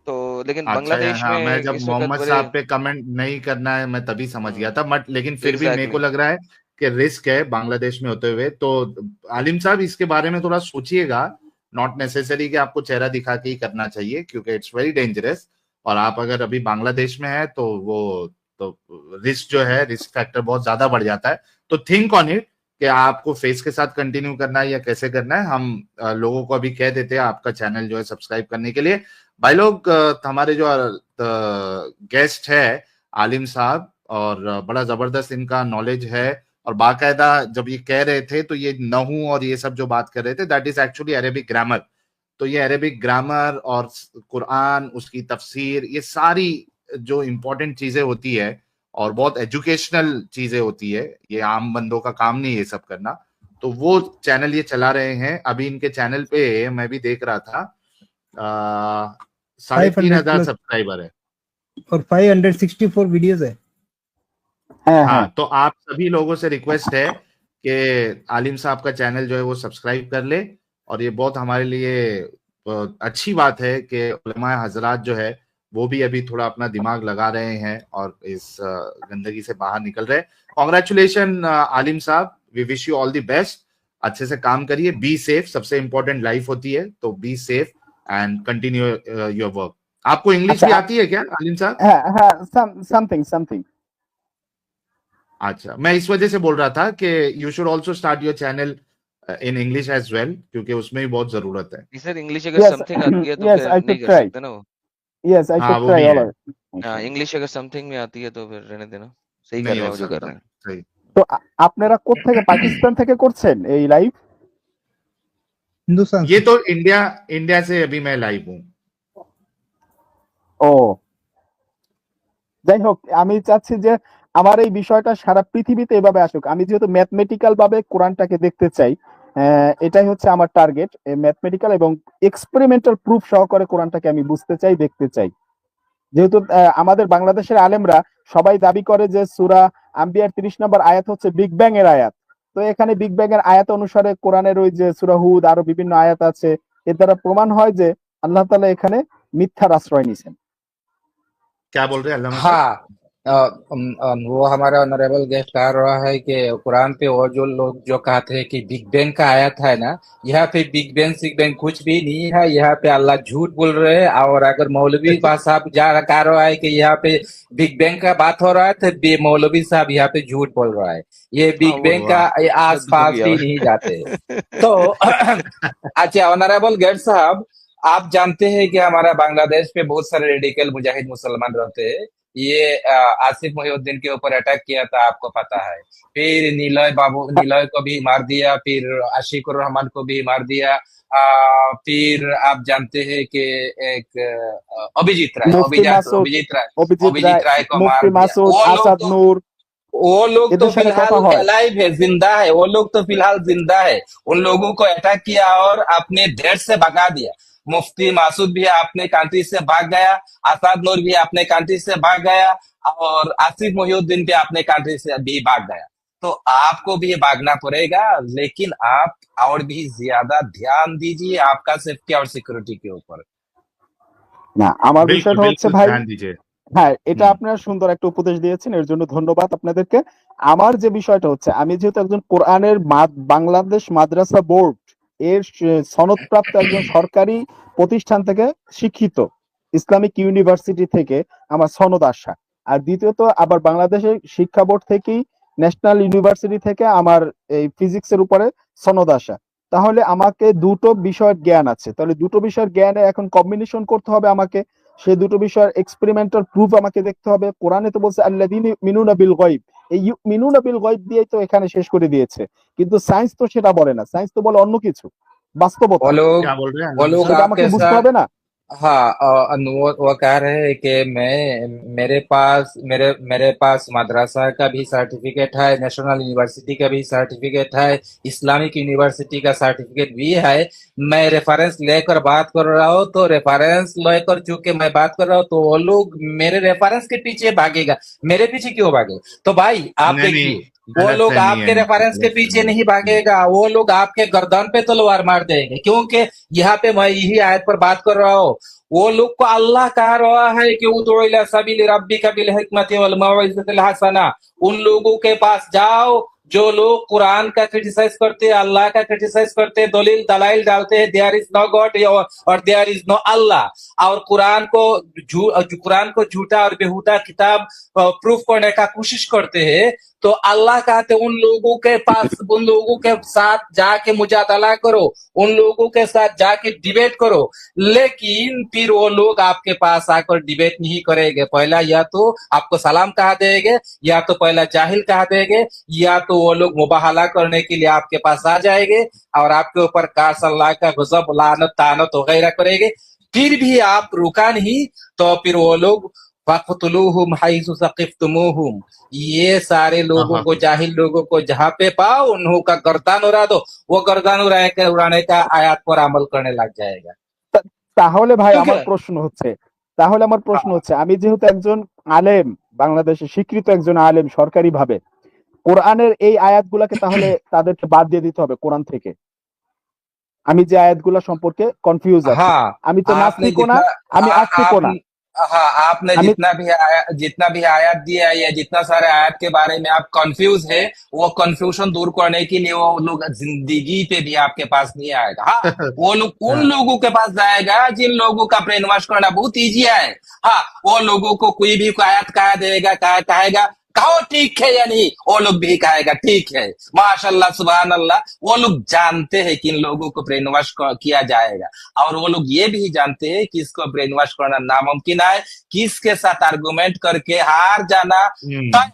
तो तो लेकिन अच्छा बांग्लादेश हाँ, मैं में जब इस वक्त मोहम्मद बड़े साहब पे कमेंट नहीं करना है मैं तभी समझ गया था, बट लेकिन फिर भी मेरे को एग्जैक्टली लग रहा है कि रिस्क है बांग्लादेश में होते हुए। तो आलिम साहब इसके बारे में थोड़ा सोचिएगा, नॉट नेसेसरी कि आपको चेहरा दिखा के ही करना चाहिए, क्योंकि इट्स वेरी डेंजरस। और आप अगर अभी बांग्लादेश में है तो वो तो रिस्क जो है, रिस्क फैक्टर बहुत ज्यादा बढ़ जाता है। तो थिंक ऑन इट कि आपको फेस के साथ कंटिन्यू करना है या कैसे करना है। हम लोगों को अभी कह देते हैं आपका चैनल जो है सब्सक्राइब करने के लिए। भाई लोग, हमारे जो गेस्ट है आलिम साहब, और बड़ा जबरदस्त इनका नॉलेज है। और बाकायदा जब ये कह रहे थे तो ये नहू और ये सब जो बात कर रहे थे, that is actually Arabic grammar. तो ये अरेबिक ग्रामर और कुरान, उसकी तफसीर, ये सारी जो इंपॉर्टेंट चीजें होती है और बहुत एजुकेशनल चीजें होती है, ये आम बंदों का काम नहीं ये सब करना। तो वो चैनल ये चला रहे हैं। अभी इनके चैनल पे मैं भी देख रहा था 500 3,500 प्लस सब्सक्राइबर है। और 564 वीडियोस है। হ্যাঁ হ্যাঁ हाँ, तो आप सभी लोगों से रिक्वेस्ट है कि आलिम साहब का चैनल जो है वो सब्सक्राइब कर ले। और ये बहुत हमारे लिए अच्छी बात है कि उलमा हजरात जो है वो भी अभी थोड़ा अपना दिमाग लगा रहे हैं और इस गंदगी से बाहर निकल रहे हैं। कॉन्ग्रेचुलेशन आलिम साहब, we wish you all the best. अच्छे से काम करिए, बी सेफ, सबसे इंपॉर्टेंट लाइफ होती है, तो be safe and continue your work. आपको इंग्लिश আচ্ছা भी आती है क्या आलिम साहब? হ্যাঁ হ্যাঁ সামথিং अच्छा, मैं इस वजह से बोल रहा था कि you should also start your channel in English as well, क्योंकि उसमें भी बहुत जरूरत है। सर इंग्लिश अगर yes समथिंग आती है तो yes फिर I नहीं should कर try, सकते ना वो। yes I हाँ, should वो try भी all है। right. हाँ इंग्लिश अगर समथिंग में आती है तो फिर रहने देना, सही कर नहीं रहे हैं हो वो जो कर सकता, रहे हैं। सही। তো আপনারা কোত্থেকে পাকিস্তান থেকে করছেন এই লাইভ? हिंदुस्तान ये से। तो इंडिया से अभी मैं लाइव हूँ। ও যাই হোক, আমি চাচ্ছি যে আমার এই বিষয়টা সারা পৃথিবীতে এভাবে আসুক। আমি যেহেতু ম্যাথমেটিক্যাল ভাবে কোরআনটাকে দেখতে চাই, এটাই হচ্ছে আমার টার্গেট। ম্যাথমেটিক্যাল এবং এক্সপেরিমেন্টাল প্রুফ সহকারে কোরআনটাকে আমি বুঝতে চাই, দেখতে চাই। যেহেতু আমাদের বাংলাদেশের আলেমরা সবাই দাবি করে যে সূরা আম্বিয়ার 30 নম্বর আয়াত হচ্ছে বিগ ব্যাং এর আয়াত। তো এখানে বিগ ব্যাং এর আয়াত অনুসারে কোরআনের ওই যে সূরা হুদ আরো বিভিন্ন আয়াত আছে, এর দ্বারা প্রমাণ হয় যে আল্লাহ তাআলা এখানে মিথ্যার আশ্রয় নিছেন। क्या बोल रहे हैं अल्लामा साहब? हाँ, वो हमारा ऑनरेबल गेस्ट कह रहा है कि कुरान पे वो जो लोग जो कहते हैं कि बिग बैंग का आयत है ना, यहाँ पे बिग बैंग सिग बैंग कुछ भी नहीं है। यहाँ पे अल्लाह झूठ बोल रहे हैं। और अगर मौलवी साहब कह रहा है कि यहाँ पे बिग बैंग का बात हो रहा है, तो मौलवी साहब यहाँ पे झूठ बोल रहा है। ये हाँ बिग बैंग का आस पास भी नहीं जाते। तो अच्छा ऑनरेबल गेस्ट साहब, आप जानते हैं कि हमारा बांग्लादेश पे बहुत सारे रेडिकल मुजाहिद मुसलमान रहते हैं। ये आसिफ मोहिउद्दीन के ऊपर अटैक किया था, आपको पता है। फिर निलय को भी मार दिया, फिर आशिकुर रहमान को भी मार दिया। फिर आप जानते हैं कि एक अभिजीत राय মুফতি মাসুদ, অভিজিৎ अभिजीत রায়, राय को मार মুফতি दिया। মাসুদ, আসাদ নূর, वो लोग तो এদের সাথে কথা फिलहाल হয়। अलाइव है, जिंदा है। वो लोग तो फिलहाल जिंदा है। उन लोगों को अटैक किया और अपने देश से भगा दिया। मुफ्ती मासूद भी अपने कंट्री से भाग गया, आसाद नूर भी अपने कंट्री से भाग गया, और आसिफ मोहिउद्दीन भी अपने कंट्री से भी भाग गया। तो आपको भी भागना पड़ेगा, लेकिन आप और भी ज्यादा ध्यान दीजिए आपका सेफ्टी और सिक्योरिटी के ऊपर। না, আমার बिल्कुल বিষয়টা হচ্ছে बिल्कुल ভাই, ध्यान दीजिए। হ্যাঁ এটা हम्म, আপনারা সুন্দর একটা উপদেশ দিয়েছেন, এর জন্য ধন্যবাদ আপনাদেরকে। আমার যে বিষয়টা হচ্ছে, আমি যেহেতু একজন কোরআনের বাংলাদেশ মাদ্রাসা বোর্ড এর সনদপ্রাপ্ত একজন সরকারি প্রতিষ্ঠান থেকে শিক্ষিত, ইসলামিক ইউনিভার্সিটি থেকে আমার সনদ আসা। আর দ্বিতীয়ত আবার বাংলাদেশের শিক্ষা বোর্ড থেকেই ন্যাশনাল ইউনিভার্সিটি থেকে আমার এই ফিজিক্সের উপরে সনদ আসা। তাহলে আমাকে দুটো বিষয়ের জ্ঞান আছে, তাহলে দুটো বিষয়ের জ্ঞানে এখন কম্বিনেশন করতে হবে আমাকে। সে দুটো বিষয়ের এক্সপেরিমেন্টাল প্রুফ আমাকে দেখতে হবে। কোরআনে তো বলছে আল্লাযীনা ইউমিনুনা বিল গায়ব, এই ইউমিনুনা বিল গায়ব দিয়ে তো এখানে শেষ করে দিয়েছে। কিন্তু সায়েন্স তো সেটা বলে না, সায়েন্স তো বলে অন্য কিছু, বাস্তবতা। क्या बोल रहे हैं वो अल्लामा लोग साहब? সেটা আমাকে आपके বুঝতে साथ, হবে ना। हाँ, वो कह रहे हैं कि मेरे पास मदरसा का भी सर्टिफिकेट है, नेशनल यूनिवर्सिटी का भी सर्टिफिकेट है, इस्लामिक यूनिवर्सिटी का सर्टिफिकेट भी है। मैं रेफरेंस लेकर बात कर रहा हूँ, तो रेफरेंस लेकर चूंकि मैं बात कर रहा हूँ, तो वो लोग मेरे रेफरेंस के पीछे भागेगा, मेरे पीछे क्यों भागे? तो भाई आप नहीं नहीं, देखिए, वो गलत लोग फहमी है आपके इनकी, रेफरेंस के गलत पीछे फहमी। नहीं भागेगा, वो लोग आपके गर्दन पे तलवार मार देंगे। क्योंकि यहाँ पे मैं यही आयत पर बात कर रहा हूँ। वो लोग को अल्लाह कह रहा है कि उदउ इला सबील रब्बिका बिल हिकमति वल मौइज़तिल हसना। उन लोगों के पास जाओ जो लोग कुरान का क्रिटिसाइज करते हैं, अल्लाह का क्रिटिसाइज करते हैं, दलील दलाइल डालते हैं, देयर इज नो गॉड और देयर इज नो अल्लाह, और कुरान को झूठा और बेहुदा किताब प्रूफ करने का कोशिश करते हैं। तो अल्लाह कहते उन लोगों के पास, उन लोगों के साथ जाके मुजादला करो, उन लोगों के साथ जाके डिबेट करो। लेकिन फिर वो लोग आपके पास आकर डिबेट नहीं करेंगे। पहला या तो आपको सलाम कहा देंगे, या तो पहला जाहिल कहा देंगे, या तो वो लोग मुबाहला करने के लिए आपके पास आ जाएंगे और आपके ऊपर काश अल्लाह का गजब लानत तानत वगैरह करेंगे। फिर भी आप रुका नहीं तो फिर वो लोग फक़्तुलूहुम हैसु सक़िफ़्तुमूहुम, ये सारे लोगों को, जाहिल लोगों को जहां पे पाओ उन्हों का गर्दान उड़ा दो। वो गर्दान उड़ाने का आयात पर अमल करने लग जाएगा। তা- তাহলে ভাই ठीक আমার है। প্রশ্ন হচ্ছে আমি যেহেতু একজন আলেম, বাংলাদেশে স্বীকৃত একজন আলেম সরকারি ভাবে, কোরআনের এই আয়াতগুলাকে তাহলে তাদেরকে বাদ দিয়ে দিতে হবে কোরআন থেকে। আমি যে আয়াতগুলা সম্পর্কে কনফিউজ আছি, हाँ, আমি তো आपने নাস্তিকও না, जितना আমি हाँ, आस्तिकও आप না। हाँ, आपने আমি जितना भी आयत दिया है या जितना सारे आयत के बारे में आप कंफ्यूज है, वो कंफ्यूजन दूर करने के लिए वो लोग जिंदगी पे भी आपके पास नहीं आएगा। हाँ, वो लोग उन लोगों के पास जाएगा जिन लोगों का ब्रेन वॉश करना बहुत ईजी है। हाँ, वो लोगों को कोई भी आयत कहा देगा, कहेगा कहो ठीक है या नहीं, वो लोग भी कहेगा ठीक है, माशाल्लाह सुभान अल्लाह। वो लोग जानते हैं कि इन लोगों को ब्रेन वॉश किया जाएगा, और वो लोग ये भी जानते हैं कि इसको ब्रेन वॉश करना नामुमकिन है, किसके साथ आर्गुमेंट करके हार जाना तय है।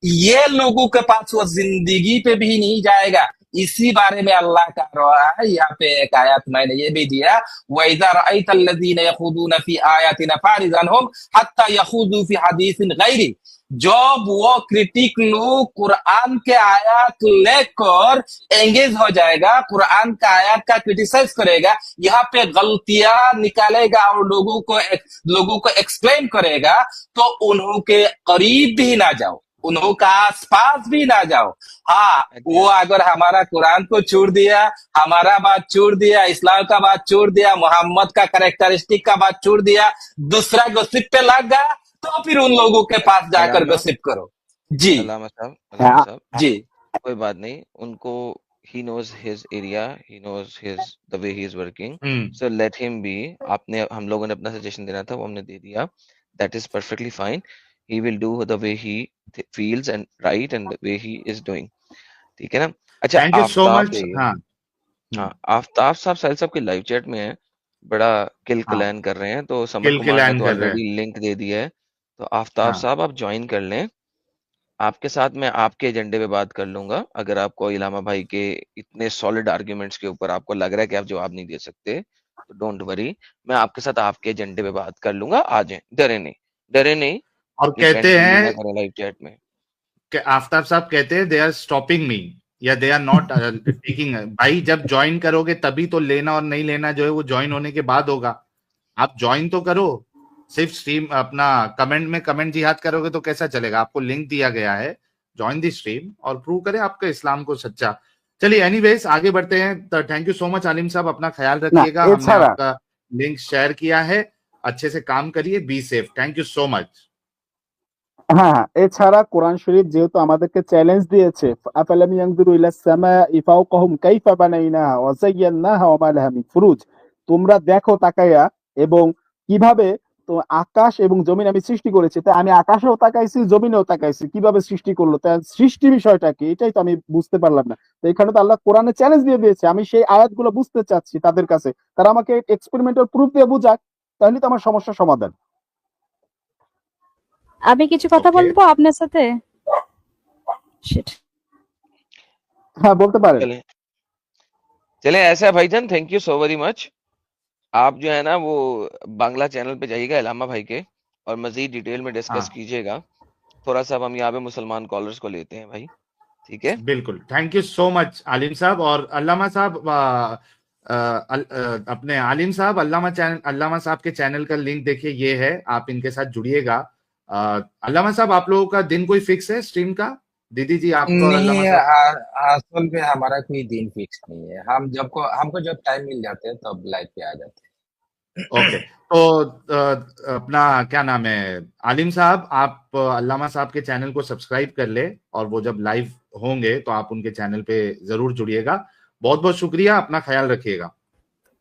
ये लोगों के पास वो जिंदगी पे भी नहीं जाएगा। इसी बारे में अल्लाह का रहा है। यहाँ पे एक आयत मैंने ये भी दिया, वइज़ा रअयतल्लज़ीना यख़ूदूना फी आयातिना फ़अरिज़ अन्हुम हत्ता यख़ूदू फी हदीसिन गैरी। जब वो क्रिटिक लोग कुरान के आयत लेकर एंगेज हो जाएगा, कुरान का आयत का क्रिटिसाइज करेगा, यहाँ पे गलतियां निकालेगा और लोगों को एक्सप्लेन करेगा, तो उन्हों के करीब भी ना जाओ, उन्हों का आसपास भी ना जाओ। हाँ, वो अगर हमारा कुरान को छोड़ दिया, हमारा बात छोड़ दिया, इस्लाम का बात छोड़ दिया, मोहम्मद का कैरेक्टरिस्टिक का बात छोड़ दिया, दूसरा गॉसिप पे लग गया, तो फिर उन लोगों के पास जाकर गॉसिप करो। जी अल्लामा साहब, হ্যাঁ, जी कोई बात नहीं, उनको he knows his area, he knows the way he is working, so let him be। आपने, हम लोगों ने अपना सजेशन देना था, वो हमने दे दिया, that is perfectly fine। he will do the way he feels and right and the way he is doing, ठीक है ना। अच्छा, thank you so Aftab much. चाहिए। हाँ, हाँ, आफ्ताब साहब साहिल साहब की लाइव चैट में है, बड़ा किल हाँ, कलैन कर रहे हैं, तो समर किल कुमार ने किलान तो कर रहे हैं। ऑलरेडी लिंक दे दिया है, तो आफ्ताब हाँ, साहब आप ज्वाइन कर लें। आपके साथ मैं आपके एजेंडे पे बात कर लूंगा। अगर आपको इलामा भाई के इतने सॉलिड आर्ग्यूमेंट्स के ऊपर आपको लग रहा है कि आप जवाब नहीं दे सकते, तो डोंट वरी, मैं आपके साथ आपके एजेंडे पे बात कर लूंगा। आ जाए, डरे नहीं, और अपनी कहते टेंशन भी ना हैं करें लाइव चैट में। कि आफ्ताब साहब कहते हैं दे आर स्टॉपिंग मी या दे आर नॉट टेकिंग। भाई जब ज्वाइन करोगे तभी तो लेना और नहीं लेना जो है वो ज्वाइन होने के बाद होगा। आप ज्वाइन तो करो, सिर्फ स्ट्रीम अपना कमेंट में कमेंट जिहाद करोगे तो कैसा चलेगा। आपको लिंक दिया गया है, ज्वाइन दी स्ट्रीम और प्रूव करें आपके इस्लाम को सच्चा। चलिए एनीवेज आगे बढ़ते हैं। तो थैंक यू सो मच आलिम साहब, अपना ख्याल না रखिएगा। हमने এছাড়া आपका लिंक शेयर किया है, अच्छे से काम करिए, be safe. Thank you so much. হ্যাঁ, এছাড়া কোরআন শরীফ যেহেতু আমাদেরকে চ্যালেঞ্জ দিয়েছে, আফালাম ইয়ানজুরু ইলাস সামাই ফাওকাহুম কাইফা বানাইনাহা ওয়া যায়্যানাহা ওয়া মা লাহা মিন ফুরুজ। তোমরা দেখো তাকাইয়া, এবং কিভাবে তো আকাশ এবং জমিন আমি সৃষ্টি করেছি। তাই আমি আকাশেও তাকাইছি, জমিনেও তাকাইছি, কিভাবে সৃষ্টি করলো, তাই সৃষ্টি বিষয়টা কি, এটাই তো আমি বুঝতে পারলাম না। তো এখানে তো আল্লাহ কোরআনে চ্যালেঞ্জ দিয়ে দিয়েছে, আমি সেই আয়াতগুলো বুঝতে চাচ্ছি তাদের কাছে, তারা আমাকে এক্সপেরিমেন্টাল প্রুফ দিয়ে বুঝাক, তাহলে তো আমার সমস্যার সমাধান। আমি কিছু কথা Okay. বলবো আপনার সাথে। Shit. হ্যাঁ, বলতে পারেন। चले ऐसा है भाईजान, thank you so very much. आप जो है ना वो बांग्ला चैनल पे जाइएगा इलामा भाई के, और मजीद डिटेल में डिस्कस हाँ। कीजिएगा। थोड़ा सा अब हम यहाँ पे मुसलमान कॉलर्स को लेते हैं भाई, ठीक है। बिल्कुल, थैंक यू सो मच आलिम साहब। और अल्लामा साहब अपने आलिम साहब अल्लामा साहब के चैनल का लिंक देखिए, ये है, आप इनके साथ जुड़िएगा। अल्लामा साहब आप लोगों का दिन कोई फिक्स है स्ट्रीम का? दीदी जी आपको और अल्लामा नहीं, साहब? असल में हमारा कोई दिन फिक्स नहीं है। हमको जब टाइम मिल जाते हैं तब लाइव पे आ जाते हैं। ओके, तो अपना क्या नाम है आलिम साहब, आप अल्लामा साहब के चैनल को सब्सक्राइब कर ले, और वो जब लाइव होंगे तो आप उनके चैनल पे जरूर जुड़िएगा। बहुत बहुत शुक्रिया, अपना ख्याल रखिएगा।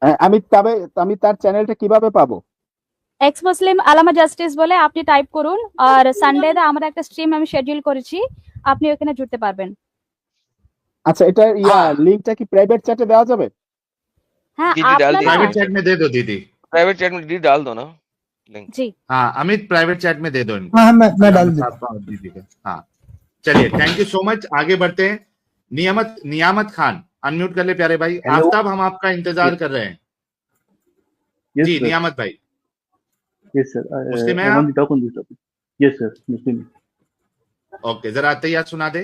আমি তার চ্যানেলটা কিভাবে পাবো? এক্স মুসলিম আলামা জাস্টিস বলে আপনি টাইপ করুন, আর সানডেতে আমার একটা স্ট্রিম আমি শিডিউল করেছি, আপনি ওখানে জুড়তে পারবেন। আচ্ছা, এটা हाँ লিংকটা কি প্রাইভেট চ্যাটে দেওয়া যাবে? হ্যাঁ जी जी डाल আপনারা, प्राइवेट दिया चैट में दे दो दीदी। प्राइवेट चैट में जी डाल दो ना लिंक। জি हाँ अमित, प्राइवेट चैट में दे दो इनको, हाँ मैं अल्लामा डाल देता साहब का और दीदी का। हाँ चलिए, थैंक यू सो मच। आगे बढ़ते हैं। नियामत खान, अनम्यूट कर ले प्यारे भाई। हेलो। आफ्ताब, हम आपका इंतजार कर रहे हैं। Yes, जी sir. नियामत भाई, Yes, sir. मुस्लिम है I आप? want to talk on this topic. Yes, sir. Muslim. Okay, जरा अतहियात सुना दे।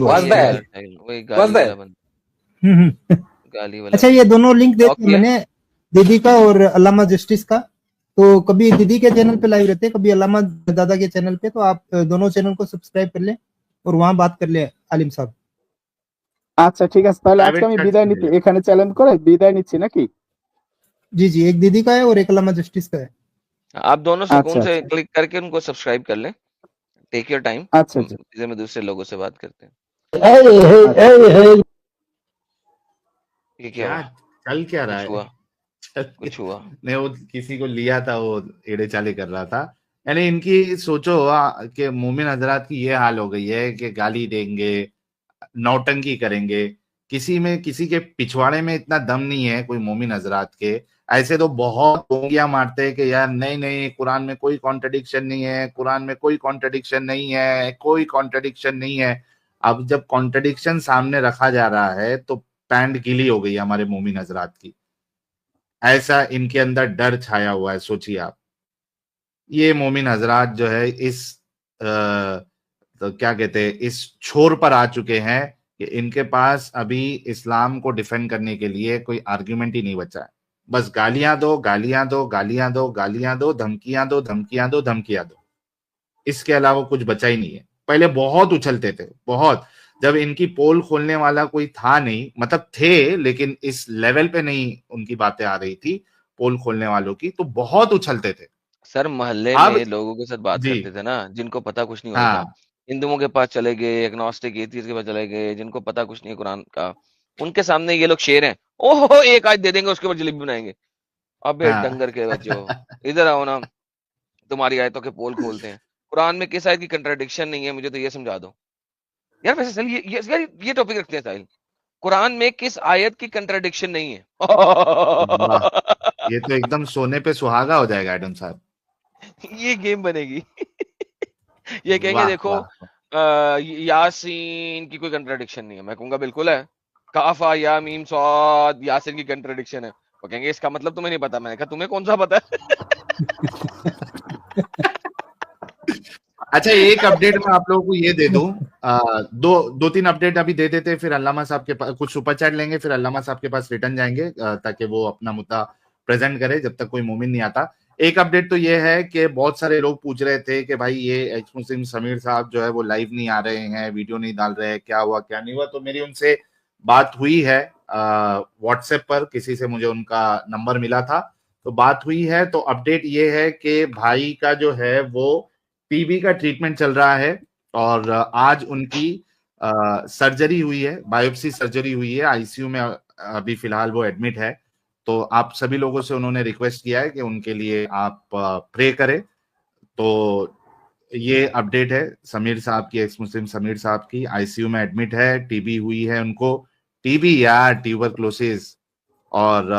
Was that? वही Was गाली that? वाला बंदा, गाली वाला। अच्छा, ये दोनों लिंक देखे Okay. मैंने, दीदी का और अल्लामा जस्टिस का। तो कभी दीदी के चैनल पे लाइव रहते हैं, कभी अल्लामा दादा के चैनल पे, तो आप दोनों चैनल को सब्सक्राइब कर लें और वहां बात कर ले आलिम साहब। আচ্ছা ঠিক আছে, তাহলে Private আজকে আমি chat বিদায় से নিতে मिले। এখানে চ্যালেঞ্জ করে বিদায় নিচ্ছি নাকি? जी जी, एक दीदी का है और एक अल्लामा जस्टिस का है। आप दोनों सुकून अच्छा, से अच्छा। क्लिक करके उनको सब्सक्राइब कर लें। टेक योर टाइम, আচ্ছা আচ্ছা। इधर में दूसरे लोगों से बात करते हैं। ये क्या क्या हुआ? चल क्या रहा कुछ है? हुआ? चल कुछ हुआ? नहीं, वो किसी को लिया था, वो एड़े चाले कर रहा था। यानी इनकी सोचो कि मोमिन हजरात की ये हाल हो गई है कि गाली देंगे, नौटंकी करेंगे। किसी में, किसी के पिछवाड़े में इतना दम नहीं है कोई मोमिन हजरात के। ऐसे तो बहुत गोंगियां मारते हैं कि यार नहीं नहीं, कुरान में कोई कॉन्ट्रडिक्शन नहीं है, कुरान में कोई कॉन्ट्रडिक्शन नहीं है, कोई कॉन्ट्रडिक्शन नहीं है। अब जब कॉन्ट्रडिक्शन सामने रखा जा रहा है तो पैंट गीली हो गई है हमारे मोमिन हजरात की। ऐसा इनके अंदर डर छाया हुआ है। सोचिए आप, ये मोमिन हजरात जो है इस तो क्या कहते हैं, इस छोर पर आ चुके हैं कि इनके पास अभी इस्लाम को डिफेंड करने के लिए कोई आर्ग्यूमेंट ही नहीं बचा है। बस गालियां दो, गालियां दो, गालियां दो, गालियां दो, धमकियां दो, धमकियां दो, धमकियां दो। इसके अलावा कुछ बचा ही नहीं है। पहले बहुत उछलते थे, बहुत, जब इनकी पोल खोलने वाला कोई था नहीं, मतलब थे लेकिन इस लेवल पे नहीं उनकी बातें आ रही थी पोल खोलने वालों की, तो बहुत उछलते थे। सर मोहल्ले अब में लोगों के साथ बात जी करते थे ना, जिनको पता कुछ नहीं होता था। हाँ हिंदुओं के पास चले गए, एग्नोस्टिक एथियस्ट के पास चले गए, जिनको पता कुछ नहीं है कुरान का, उनके सामने ये लोग शेर हैं। ओहो, एक आयत दे देंगे, उसके ऊपर जलेबी बनाएंगे। अबे हाँ डंगर के बच्चों, इधर आओ ना, तुम्हारी आयतों के पोल खोलते हैं। कुरान में किस आयत की कंट्राडिक्शन नहीं है, मुझे तो ये समझा दो यार। वैसे चल ये टॉपिक रखते हैं साहिल, कुरान में किस आयत की कंट्राडिक्शन नहीं है? वाह, ये तो एकदम सोने पे सुहागा हो जाएगा एडम साहब। ये गेम बनेगी। ये कहेंगे वाह देखो, वाह, यासीन की कोई कंट्राडिक्शन नहीं है, मैं कहूंगा बिल्कुल है। काफा या मीम सॉद, यासीन की कंट्राडिक्शन है। वो कहेंगे इसका मतलब तुम्हें नहीं पता। मैंने कहा तुम्हें कौन सा पता है? अच्छा, एक अपडेट मैं आप लोगों को ये दे दूं, दो तीन अपडेट अभी दे देते, फिर अल्लामा साहब के पास कुछ सुपर चैट लेंगे, फिर अल्लामा साहब के पास रिटर्न जाएंगे ताकि वो अपना मुद्दा प्रेजेंट करे जब तक कोई मोमिन नहीं आता। एक अपडेट तो ये है कि बहुत सारे लोग पूछ रहे थे कि भाई ये एक्स मुस्लिम समीर साहब जो है वो लाइव नहीं आ रहे हैं, वीडियो नहीं डाल रहे हैं, क्या हुआ क्या नहीं हुआ। तो मेरी उनसे बात हुई है व्हाट्सएप पर, किसी से मुझे उनका नंबर मिला था, तो बात हुई है। तो अपडेट ये है कि भाई का जो है वो टीबी का ट्रीटमेंट चल रहा है, और आज उनकी सर्जरी हुई है, बायोप्सी सर्जरी हुई है, आईसीयू में अभी फिलहाल वो एडमिट है। तो आप सभी लोगों से उन्होंने रिक्वेस्ट किया है कि उनके लिए आप प्रे करें। तो ये अपडेट है समीर साहब की, एक्स मुस्लिम समीर साहब की, आईसीयू में एडमिट है, टीबी हुई है उनको, टीबी या ट्यूबरक्लोसिस, और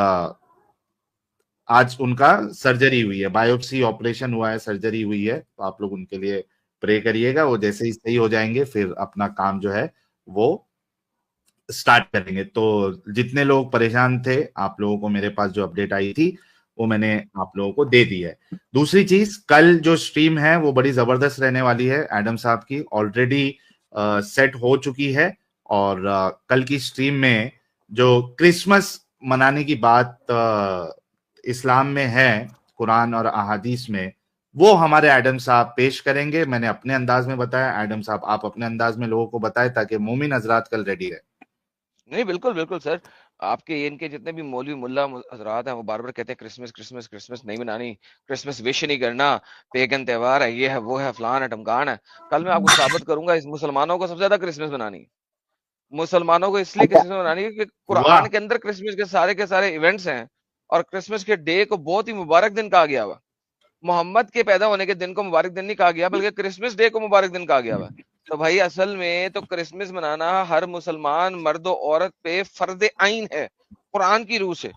आज उनका सर्जरी हुई है, बायोप्सी ऑपरेशन हुआ है, सर्जरी हुई है। तो आप लोग उनके लिए प्रे करिएगा। वो जैसे ही सही हो जाएंगे फिर अपना काम जो है वो स्टार्ट करेंगे। तो जितने लोग परेशान थे, आप लोगों को मेरे पास जो अपडेट आई थी वो मैंने आप लोगों को दे दी है। दूसरी चीज, कल जो स्ट्रीम है वो बड़ी जबरदस्त रहने वाली है। एडम साहब की ऑलरेडी सेट हो चुकी है, और कल की स्ट्रीम में जो क्रिसमस मनाने की बात इस्लाम में है, कुरान और अहादीस में, वो हमारे एडम साहब पेश करेंगे। मैंने अपने अंदाज में बताया, एडम साहब आप अपने अंदाज में लोगों को बताएं ताकि मोमिन हजरात कल रेडी रहे। नहीं, बिल्कुल बिल्कुल सर। आपके इनके जितने भी मौलवी मुल्ला हजरात हैं वो बार बार कहते हैं क्रिसमस क्रिसमस क्रिसमस नहीं मनानी, क्रिसमस विश नहीं करना, पेगन त्योहार है, ये है वो है, फलान है ढमकान है। कल मैं आपको साबित करूंगा इस मुसलमानों को सबसे ज्यादा क्रिसमस मनानी है। मुसलमानों को इसलिए अच्छा, क्रिसमस मनानी है क्योंकि वाह, कुरान के अंदर क्रिसमस के सारे इवेंट्स हैं और क्रिसमस के डे को बहुत ही मुबारक दिन कहा गया हुआ। मोहम्मद के पैदा होने के दिन को मुबारक दिन नहीं कहा गया बल्कि क्रिसमस डे को मुबारक दिन कहा गया हुआ। तो भाई असल में तो क्रिसमस मनाना हर मुसलमान मर्द और औरत पे फर्ज आइन है कुरान की रूह से।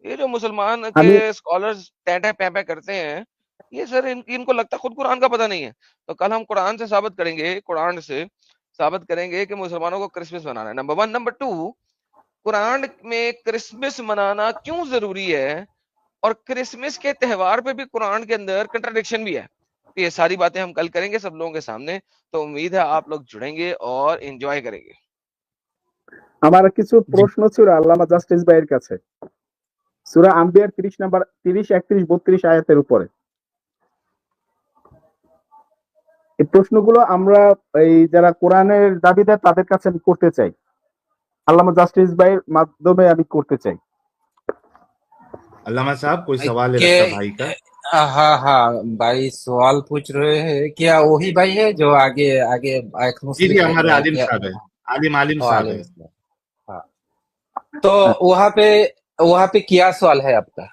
ये जो मुसलमान আমি के स्कॉलर्स टैटे पैपे करते हैं, ये सर इनको लगता खुद कुरान का पता नहीं है। तो कल हम कुरान से साबित करेंगे, कुरान से साबित करेंगे कि मुसलमानों को क्रिसमस मनाना है। नंबर 1। नंबर 2, कुरान में क्रिसमस मनाना क्यों जरूरी है और क्रिसमस के त्योहार पे भी कुरान के अंदर कंट्राडिक्शन भी है। तो ये सारी बातें हम कल करेंगे सब लोगों के सामने। तो उम्मीद है आप लोग जुड़ेंगे और एंजॉय करेंगे। আমার কিছু जी প্রশ্ন ছিল আল্লামা জাস্টিস ভাইয়ের কাছে সূরা আম্বিয়ার 30 নাম্বার 30, 31, 32 আয়াতের উপরে। এই প্রশ্নগুলো আমরা এই যারা কোরআনের দাবিদার তাদের কাছে আমি করতে চাই, আল্লামা জাস্টিস ভাইয়ের মাধ্যমে আমি করতে চাই। अल्लामा साहब कोई सवाल है के लगता भाई का? हाँ हाँ भाई सवाल पूछ रहे हैं। क्या वही भाई है जो आगे आगे एक जी मुस्लिम जी, है हमारे क्या आलिम क्या? साहब है, आलिम आलिम साहब वालेकुम है। सलाम। हाँ, तो वहाँ पे क्या सवाल है आपका?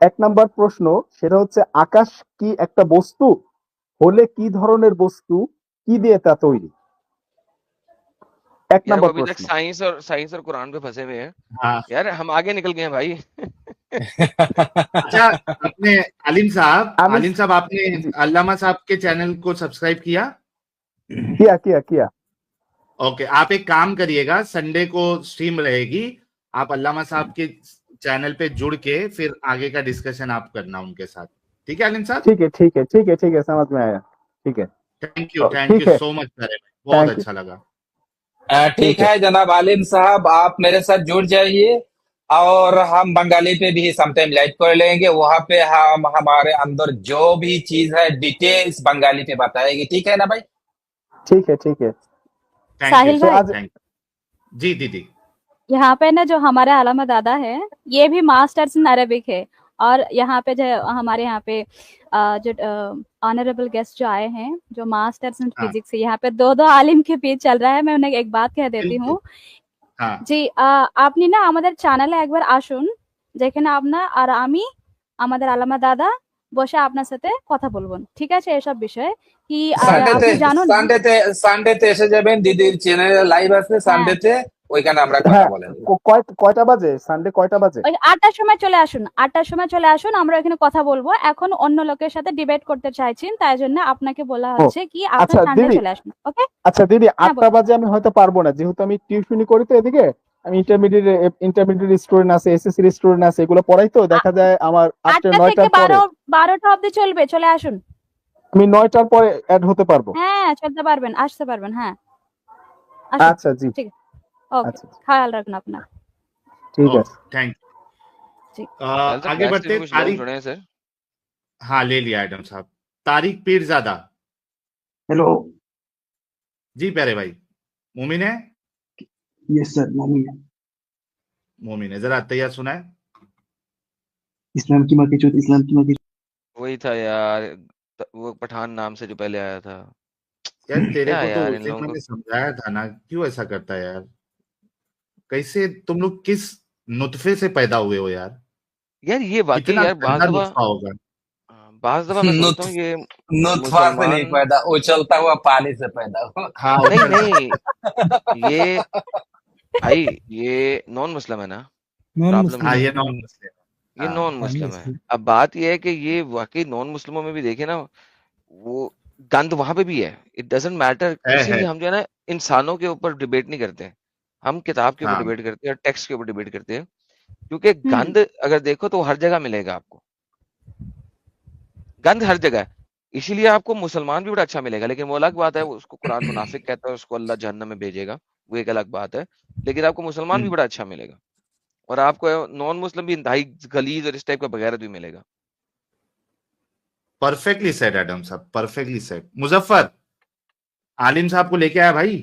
1 নাম্বার প্রশ্ন সেটা হচ্ছে আকাশ কি একটা বস্তু, হলে কি ধরনের বস্তু, কি দিয়ে তা তৈরি? 1 यार वो নাম্বার अभी तक প্রশ্ন। साइंस और कुरान पे फंसे हुए हैं। हाँ यार हम आगे निकल गए हैं भाई। अच्छा, आपने आलिम আমি साहब आपने জি अल्लामा साहब के चैनल को सब्सक्राइब किया? किया ओके, आप एक काम करिएगा, संडे को स्ट्रीम रहेगी, आप अल्लामा साहब के चैनल पे जुड़ के फिर आगे का डिस्कशन आप करना उनके साथ। ठीक है आलिम साहब? ठीक है समझ में आया। ठीक है थैंक यू ठीक है सो मच सर, बहुत थैंक यू अच्छा लगा। ठीक ठीक है है जनाब आलिम साहब, आप मेरे साथ जुड़ जाइए और हम बंगाली पे भी समटाइम लाइव कर लेंगे। वहां पे हम हमारे अंदर जो भी चीज है डिटेल्स बंगाली पे बताएगी। ठीक है ना भाई? ठीक है थैंक यू साहिल तो भाई, आज थैंक जी दीदी। यहाँ पे ना जो हमारे आलमा दादा है ये भी मास्टर्स इन अरेबिक है। और यहाँ पे जो हमारे यहाँ पे जो ऑनरेबल गेस्ट जो आए हैं जो मास्टर्स इन हाँ फिजिक्स है, यहाँ पे दो आलिम के बीच चल रहा है। मैं उन्हें एक बात कह देती बिल्कुल हूँ हाँ জি আপনি না আমাদের চ্যানেলে একবার আসুন, যেখানে আপনার আর আমি আমাদের আলামা দাদা বসে আপনার সাথে কথা বলবো, ঠিক আছে, এসব বিষয়ে কি সানডেতে আপনি জানো না। সানডেতে এসে যাবেন, দিদির চ্যানেলে লাইভ আছে হ্যাঁ সানডেতে, ওইখানে আমরা কথা হ্যাঁ বলেন। কয়টা বাজে সানডে, কয়টা বাজে? ওই 8টার সময় চলে আসুন, 8টার সময় চলে আসুন, আমরা এখানে কথা বলবো। এখন অন্য লোকের সাথে ডিবেট করতে চাইছেন, তাই জন্য আপনাকে বলা ও হচ্ছে কি আপনার আচ্ছা সানডে দিদি, চলে আসুন। ওকে, আচ্ছা দিদি হ্যাঁ 8টা বলুন। বাজে আমি হয়তো পারবো না, যেহেতু আমি টিউশনি করি তো এদিকে। আমি ইন্টারমিডিয়েট স্টুডেন্ট আছে, এসএসসি স্টুডেন্ট আছে, এগুলো পড়াই তো, দেখা যায় আমার আফটার 8টা থেকে 9টার পরে 12টা অবধি চলবে, চলে আসুন। আমি 9টার পরে অ্যাড হতে পারবো। হ্যাঁ চলতে পারবেন, আসতে পারবেন। হ্যাঁ আসুন, আচ্ছা জি ঠিক আছে, ওকে, আচ্ছা খেয়াল রাখুন আপনার। ঠিক ओके আছে थैंक ठीक। आगे बढ़ते कुछ लोग तारिक। जुड़े हैं सर। हाँ ले लिया एडम साहब। तारिक पीरजादा। हेलो। जी प्यारे भाई, मोमिन है? यस सर, मोमिन है। मोमिन है, जरा तैयार सुनाए। इस्लाम की माँ की चूत, इस्लाम की माँ की वही था यार, वो पठान नाम से जो पहले आया था। यार तेरे क्या को तो यार उस इन दिन लोगों मैंने को। समझाया था ना, क्यों ऐसा करता है यार? कैसे तुम लोग किस नुतफे से पैदा हुए हो यार? यार ये वाकई कितना यार गंदा नुस्खा होगा। बाज दफा मैं सोचता हूँ ये नुतफा से नहीं मुसलमान पैदा, उछलता हुआ पानी से पैदा हुआ। हाँ नहीं उछलता नहीं, ये भाई ये नॉन मुस्लिम है ना, नॉन प्रॉब्लम मुस्लिम हाँ है। ये नॉन मुस्लिम। ये हाँ नॉन हाँ, मुस्लिम yes, है। yes. अब बात ये है कि ये वाकई नॉन मुस्लिमों में भी देखे ना, वो गंद वहां पे भी है। इट डजेंट मैटर, है इसीलिए हम जो है ना इंसानों के ऊपर डिबेट नहीं करते, हम किताब के ऊपर हाँ डिबेट करते हैं, टेक्स्ट के ऊपर डिबेट करते हैं। क्योंकि गंद अगर देखो तो हर जगह मिलेगा आपको, गंद हर जगह है। इसीलिए आपको मुसलमान भी बड़ा अच्छा मिलेगा, लेकिन वो अलग बात है, उसको कुरान मुनाफिक कहता है, उसको अल्लाह जहन्नम में भेजेगा, वो एक अलग बात है। लेकिन आपको मुसलमान भी बड़ा अच्छा मिलेगा और आपको नॉन मुस्लिम भी इंतहाई गलीज और इस टाइप का बगैरत भी मिलेगा। परफेक्टली सेट एडम साहब, परफेक्टली सेट। मुजफ्फर, आलिम साहब को लेके आया भाई,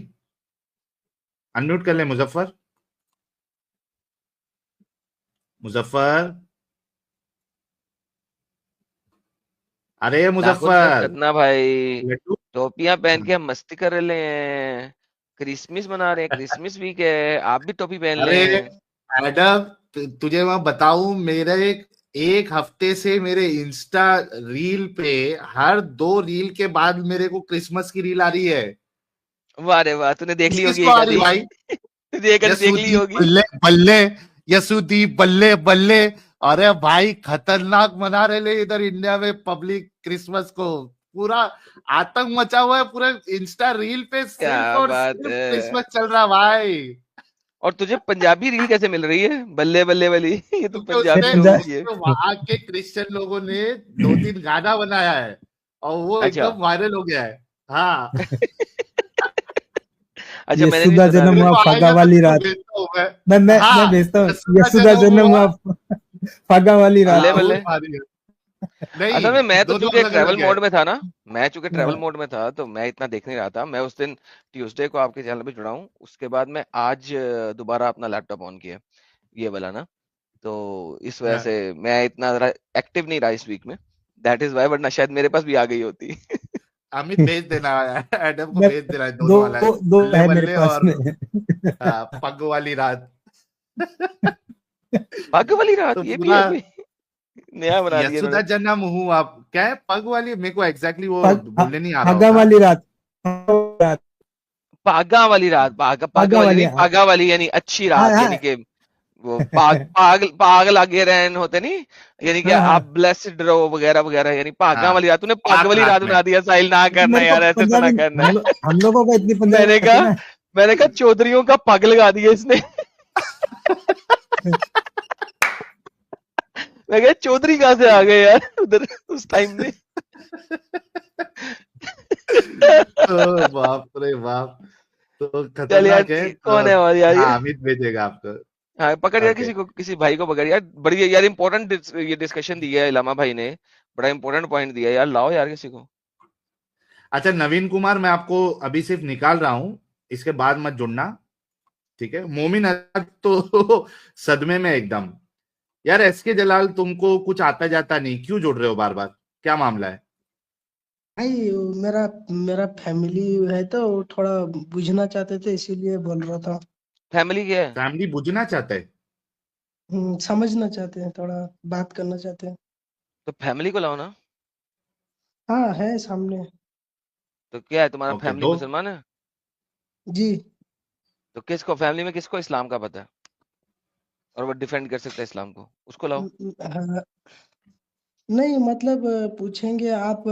अनम्यूट कर ले मुजफ्फर। मुजफ्फर, अरे लाखों मुजफ्फर कितना भाई, लड्डू। टोपियां पहन के हम मस्ती कर रहे हैं, क्रिसमस मना रहे हैं, क्रिसमस वीक है, आप भी टोपी पहन अरे लें। एडम, तुझे मैं बताऊं, मेरे एक हफ्ते से मेरे इंस्टा रील पे हर 2 रील के बाद मेरे को क्रिसमस की रील आ रही है। वाह रे वाह, तूने देख ली होगी किसको एक आ रही आधी। भाई? तुझे एक आधी देख ली यसूदीप होगी। बल्ले बल्ले, यसूदीप बल्ले बल्ले। अरे भाई खतरनाक मना रहे ले इधर इंडिया में पब्लिक क्रिसमस को, पूरा आतंक मचा हुआ है पूरा इंस्टा रील पे, सिर्फ क्या और बात सिर्फ है। क्रिसमस चल रहा भाई। और तुझे पंजाबी रील कैसे मिल रही है, बल्ले बल्ले वाली? ये तो क्योंकि पंजाबी उसने लोगों की है। तो वहां के क्रिश्चियन लोगों ने 2-3 गाना बनाया है और वो अच्छा। एकदम वायरल हो गया है। हाँ, अच्छा, मैंने नहीं यसूदा सुना जन्म अभी। हुआ तेरे को फागा आएगा तो वाली तुझको रात। भेजता हूँ मैं। मैं हाँ, भेजता हूँ, यसूदा यसूदा जन्म जन्म हुआ। हुआ फागा वाली रात। बल्ले हाँ, वो बल्ले। भारी है। असल में नहीं, मैं तो दोनों चूंकि अलग ट्रैवल अलग है। मोड में था ना, मैं चूंकि ट्रैवल हाँ, मोड में था तो मैं इतना देख नहीं रहा था। मैं उस दिन ट्यूसडे को आपके चैनल पे जुड़ा हूँ, उसके बाद मैं आज दोबारा अपना लैपटॉप ऑन किया, ये वाला ना। तो इस वजह हाँ, से मैं इतना एक्टिव नहीं रहा इस वीक में, दैट इज वाई, वरना शायद मेरे पास भी आ गई होती। अमित भेज देना, एडम को मैं भेज देना, दो दोनों वाला है, दो बल्ले है मेरे बल्ले पास और में। पग वाली रात। भाग्य वाली रात, तो ये भी है पूरा कोई? नया बना दिया यशुदा इन्होंने। जन्म हूँ आप, क्या है पग वाली, मेरे को एग्जैक्टली वो बोलने नहीं आ रहा फागा होता। वाली रात, रात, पागा वाली रात, पागा फागा वाली वाली, नहीं, हाँ पागा वाली यानी अच्छी हाँ रात, यानी कि वो पाग लागे रहन होते नहीं, यानी कि हाँ आप हाँ। ब्लेस्ड रहो वगैरह वगैरह, यानी पागा हाँ, वाली रात। तूने पाग पाक वाली रात रात में। बना दिया, साहिल ना क्योंकि करना मेरे को यार, ऐसे तो ना पंजाबी, करना है। हम लोगों को इतनी पंजाबी मैंने आती कहा ना। मैंने कहा चौधरियों का पग लगा दिया इसने। मैं कहा चौधरी कहाँ से आ गए यार उधर उस टाइम में। ओ बाप रे बाप, तो चल यार, खतरनाक है। कौन है और यार ये? हाँ, अमित भेजेगा आपको। हाँ, पकड़ यार, ओके। किसी भाई को पकड़ यार, बड़ी यार इंपॉर्टेंट ये डिस्कशन दी है इलामा भाई ने, बड़ा इंपॉर्टेंट पॉइंट दिया है यार, लाओ यार किसी को। अच्छा नवीन कुमार, मैं आपको अभी सिर्फ निकाल रहा हूं, इसके बाद मत जुड़ना, ठीक है? मोमिन अरब तो सदमे में एकदम। यार एसके जलाल, तुमको कुछ आता जाता नहीं, क्यों जुड़ रहे हो बार बार, क्या मामला है? भाई मेरा मेरा फैमिली है तो थोड़ा बुझना चाहते थे इसीलिए बोल रहा था। फैमिली क्या है? फैमिली बुझना चाहता है? समझना चाहते हैं, थोड़ा बात करना चाहते हैं। तो फैमिली को लाओ ना। हाँ है सामने। तो क्या है, तुम्हारा ओके, फैमिली दो। मुसलमान है? जी। तो किसको फैमिली में किसको इस्लाम का पता है और वो डिफेंड कर सकता है इस्लाम को, उसको लाओ। हाँ, नहीं मतलब पूछेंगे आप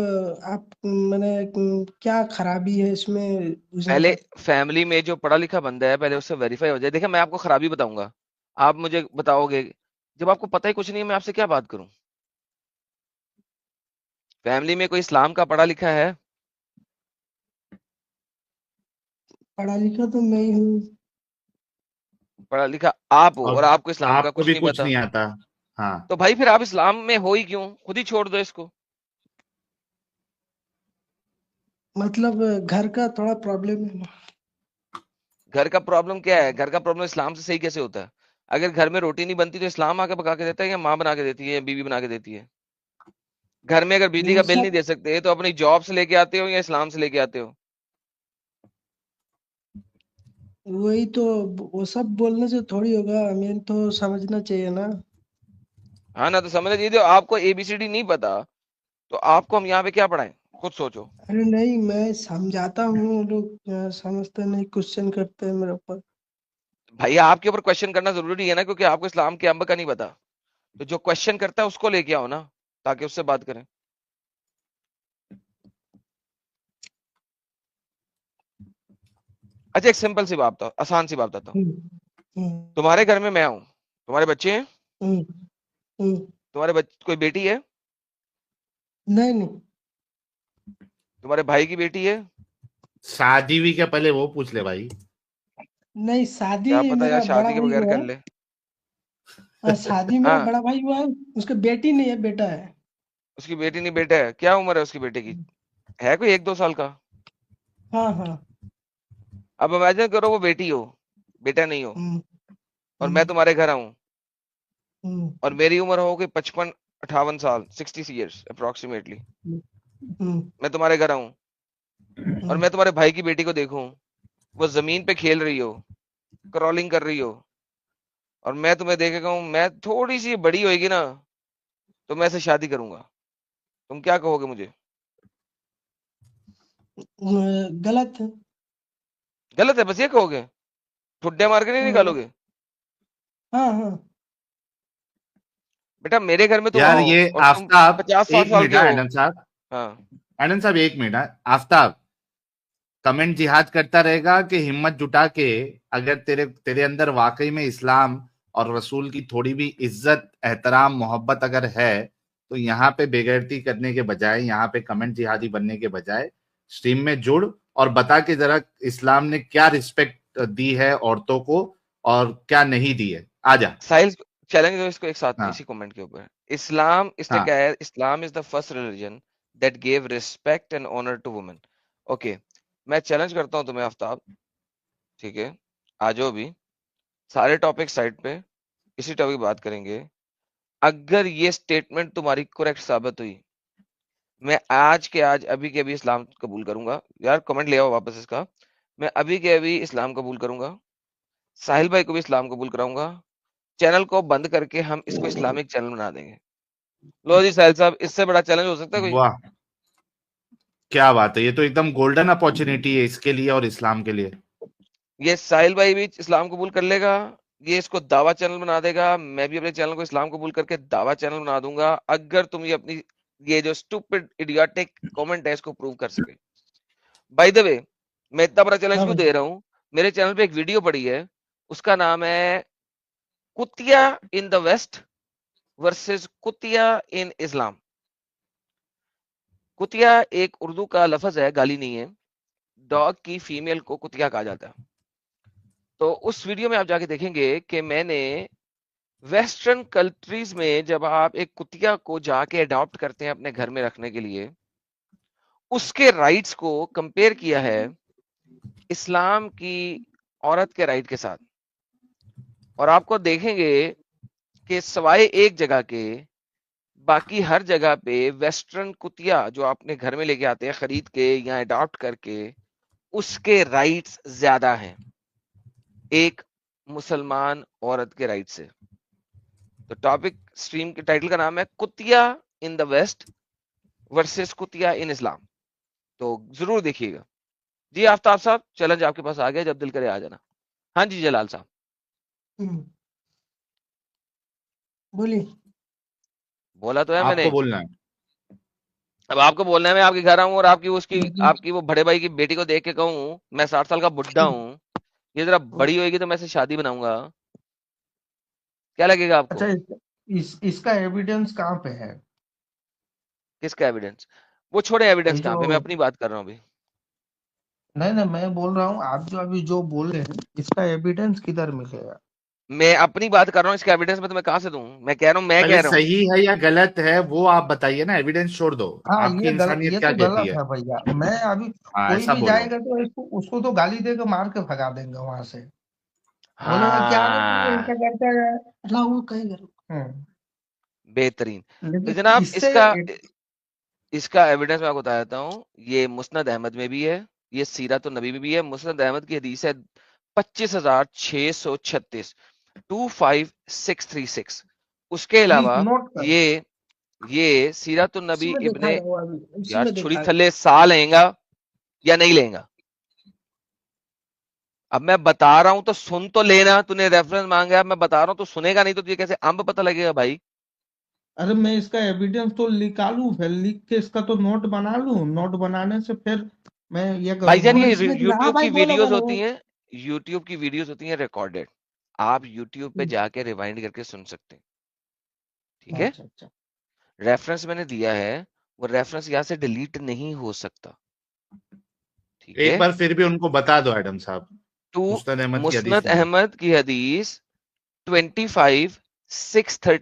मैंने क्या खराबी है इसमें पूछना पहले चाहते फैमिली में जो पढ़ा लिखा बंदा है, पहले उससे वेरीफाई हो जाए। देखिए, मैं आपको खराबी बताऊंगा, आप मुझे बताओगे, जब आपको पता ही कुछ नहीं है मैं आपसे क्या बात करूं? फैमिली में कोई इस्लाम का पढ़ा लिखा है? पढ़ा लिखा तो मैं ही हूँ। पढ़ा लिखा आप हो और और आपको इस्लाम का आपको कुछ भी नहीं कुछ पता, नहीं आता। हाँ, तो भाई फिर आप इस्लाम में हो ही क्यों? खुद ही छोड़ दो इसको। मतलब घर का थोड़ा प्रॉब्लम है। घर का प्रॉब्लम क्या है? घर का प्रॉब्लम इस्लाम से सही कैसे होता है? अगर घर में रोटी नहीं बनती तो इस्लाम आके पका के देता है, या माँ बना के देती है, या बीवी बना के देती है? घर में अगर बिजली वो का बिल नहीं सब दे सकते तो अपनी जॉब से लेके आते हो या इस्लाम से लेके आते हो? वही तो, वो सब बोलने से थोड़ी होगा, हमें तो समझना चाहिए ना। हाँ ना, तो समझ लीजिए, जो आपको एबीसीडी नहीं पता तो आपको हम यहाँ पे क्या पढ़ाएं? खुद सोचो। अरे नहीं, मैं समझाता हूँ, वो लोग समझते नहीं, क्वेश्चन करते हैं मेरे ऊपर। भैया, आपके ऊपर क्वेश्चन करना जरूरी है ना, क्योंकि आपको इस्लाम के अंब का नहीं पता। तो जो क्वेश्चन करता है उसको लेके आओ ना, ताकि उससे बात करें। अच्छा, एक सिंपल सी बात बताओ, आसान सी बात बताओ। हम्म, हम्म, तुम्हारे घर में मैं हूं, तुम्हारे बच्चे हैं, हम्म, हम्म। कोई बेटी है, नहीं नहीं। तुम्हारे भाई की बेटी है? शादी हुई क्या पहले वो पूछ ले भाई। नहीं, शादी क्या पता यार, मेरा बड़ा शादी के भाई बगैर हुआ कर है। ले। शादी मेरा हाँ, बड़ा भाई हुआ है। उसका बेटी नहीं है, बेटा है। उसकी बेटी नहीं बेटा है? क्या उम्र है उसकी बेटे की? है कोई 1-2 साल का? हाँ हाँ। अब इमेजिन करो वो बेटी हो, बेटा नहीं हो, हम्म, और मैं तुम्हारे घर आऊं हम्म, और मेरी उम्र हो गई 55-58 साल, 60 ईयर्स अप्रोक्सीमेटली। हम्म, मैं तुम्हारे घर आऊं और मैं तुम्हारे भाई की बेटी को देखूं, वो जमीन पे खेल रही हो, क्रॉलिंग कर रही हो, और मैं तुम्हें देख के कहूं मैं थोड़ी सी बड़ी होएगी ना तो मैं ऐसे शादी करूंगा, तुम क्या कहोगे मुझे? गलत है। गलत है, बस ये कहोगे? ठुड्डे मार के नहीं निकालोगे? हाँ हाँ। बेटा मेरे घर में तुम यार आओ ये और तुम आफ्ताब 50-60 एक साल मिनट के हो। एडम साहब, हाँ, एडम साहब एक मिनट आफ्ताब कमेंट जिहाद करता रहेगा कि हिम्मत जुटा के अगर तेरे तेरे अंदर वाकई में इस्लाम और रसूल की थोड़ी भी इज्जत एहतराम मोहब्बत अगर है तो यहाँ पे बेगैरती करने के बजाय, यहाँ पे कमेंट जिहादी बनने के बजाय स्ट्रीम में जुड़ और बता के जरा इस्लाम ने क्या रिस्पेक्ट दी है औरतों को और क्या नहीं दी है। आजा। साहिल चैलेंज दो इसको एक साथ में हाँ इसी कमेंट के ऊपर। इस्लाम इसने हाँ क्या है? Islam is the first religion that gave respect and honour to women. Okay, मैं चैलेंज करता हूं तुम्हें आफ्ताब, ठीक है? आ जाओ भी, सारे टॉपिक साइड पे, इसी टॉपिक बात करेंगे। अगर ये स्टेटमेंट तुम्हारी करेक्ट साबित हुई, मैं आज के आज अभी के अभी इस्लाम कबूल करूंगा। यार कमेंट ले आओ वापस इसका। मैं अभी के अभी इस्लाम कबूल करूंगा, साहिल भाई को भी इस्लाम कबूल कराऊंगा, चैनल को बंद करके हम इसको इस्लामिक चैनल बना देंगे। लो जी साहिल साहब, इससे बड़ा चैलेंज हो सकता है कोई? वाह क्या बात है, ये तो एकदम गोल्डन अपॉर्चुनिटी है इसके लिए और इस्लाम के लिए। ये साहिल भाई भी इस्लाम कबूल कर लेगा, ये इसको दावा चैनल बना देगा, मैं भी अपने चैनल को इस्लाम कबूल करके दावा चैनल बना दूंगा, अगर तुम ये अपनी ये जो स्टूपिड इडियोटिक कमेंट है इसको प्रूव कर सके। बाय द वे, मैं इतना बड़ा चैलेंज हाँ क्यों भाई। दे रहा हूं? मेरे चैनल पे एक वीडियो पड़ी है, उसका नाम है कुतिया इन द वेस्ट वर्सेस कुतिया इन इस्लाम। कुतिया एक उर्दू का लफ्ज है, गाली नहीं है। डॉग की फीमेल को कुतिया कहा जाता है। तो उस वीडियो में आप जाके देखेंगे कि मैंने वेस्टर्न कंट्रीज में जब आप एक कुतिया को जाके अडॉप्ट करते हैं अपने घर में रखने के लिए, उसके राइट्स को कंपेयर किया है इस्लाम की औरत के राइट के साथ। और आपको देखेंगे कि सवाए एक जगह के बाकी हर जगह पे वेस्टर्न कुतिया जो आपने घर में लेके आते हैं खरीद के या अडॉप्ट करके, उसके राइट्स ज्यादा हैं एक मुसलमान औरत के राइट से। तो टॉपिक स्ट्रीम के टाइटल का नाम है कुतिया इन द वेस्ट वर्सेस कुतिया इन इस्लाम, तो जरूर देखिएगा। जी आफ्ताब साहब, चैलेंज आपके पास आ गया, जब दिल करे आ जाना। हाँ जी जलाल साहब, बोलिए। बोला तो है आपको मैंने। बोलना है। अब आपको बोलना है मैं आपके घर आऊं और आपकी उसकी लेकिन आपकी वो बड़े भाई की बेटी को देख के कहूं मैं 60 साल का बुढ़ा हूं, ये जरा बड़ी होएगी तो मैं इसे शादी बनाऊंगा, क्या लगेगा आपको? अच्छा इसका एविडेंस कहाँ पे है? किसका एविडेंस? वो छोड़े एविडेंस ये कहाँ जो पे, मैं अपनी बात कर रहा हूँ अभी। नहीं नहीं, मैं बोल रहा हूँ आप जो अभी जो बोल रहे हैं इसका एविडेंस किधर मिलेगा? मैं अपनी बात कर रहा हूँ, इसका एविडेंस मैं तुम्हें कहाँ से दूं? मैं कह रहा हूँ, मैं पहले कह रहा हूँ। सही है या गलत है वो आप बताइए ना, एविडेंस छोड़ दो। हाँ आपकी ये इंसानियत ये क्या तो कहती गलत है? है भैया। मैं अभी हाँ कोई ऐसा भी बोलो। जाएगा तो इसको उसको तो गाली देकर मार के भगा देंगे वहां से। बोलेगा क्या रे तू हाँ, ऐसा करता है। अल्लाह वो कहेगा। हम्म, बेहतरीन। तो लेकिन जनाब इससे इसका एविडेंस मैं आपको बता देता हूँ। ये मुस्नद अहमद में भी है, ये सीरत नबी में भी है। मुस्नद अहमद की हदीस है 25,636, 25636। उसके प्लीज अलावा नोट कर। ये सीरत उसी नबी में इब्ने, दिखाएगा वो अभी, उसी यार में छुरी दिखाएगा। थल्ले सा लेगा या नहीं लेगा? अब मैं बता रहा हूं तो सुन तो लेना, तूने रेफरेंस मांगा है, मैं बता रहा हूँ तो सुनेगा नहीं तो तुझे कैसे अंब पता लगेगा भाई? अरे मैं इसका एविडेंस तो निकालूं, फिर लिख के इसका तो नोट बना लूं, नोट बनाने से फिर मैं ये भाईजान करूंगा। ये इसमें हाँ यूट्यूब भाई की बोलेगा वीडियोस ना होती वो। हैं, यूट्यूब की वीडियोस होती हैं रिकॉर्डेड, आप यूट्यूब पे जाके रिवाइंड करके सुन सकते हैं, ठीक है? अच्छा अच्छा। रेफरेंस मैंने दिया है, वो रेफरेंस यहाँ से डिलीट नहीं हो सकता, ठीक एक है? बार फिर भी उनको बता दो एडम साहब, टू मुस्नद अहमद की हदीस मुस्नद नहीं है। अहमद की हदीस 25,630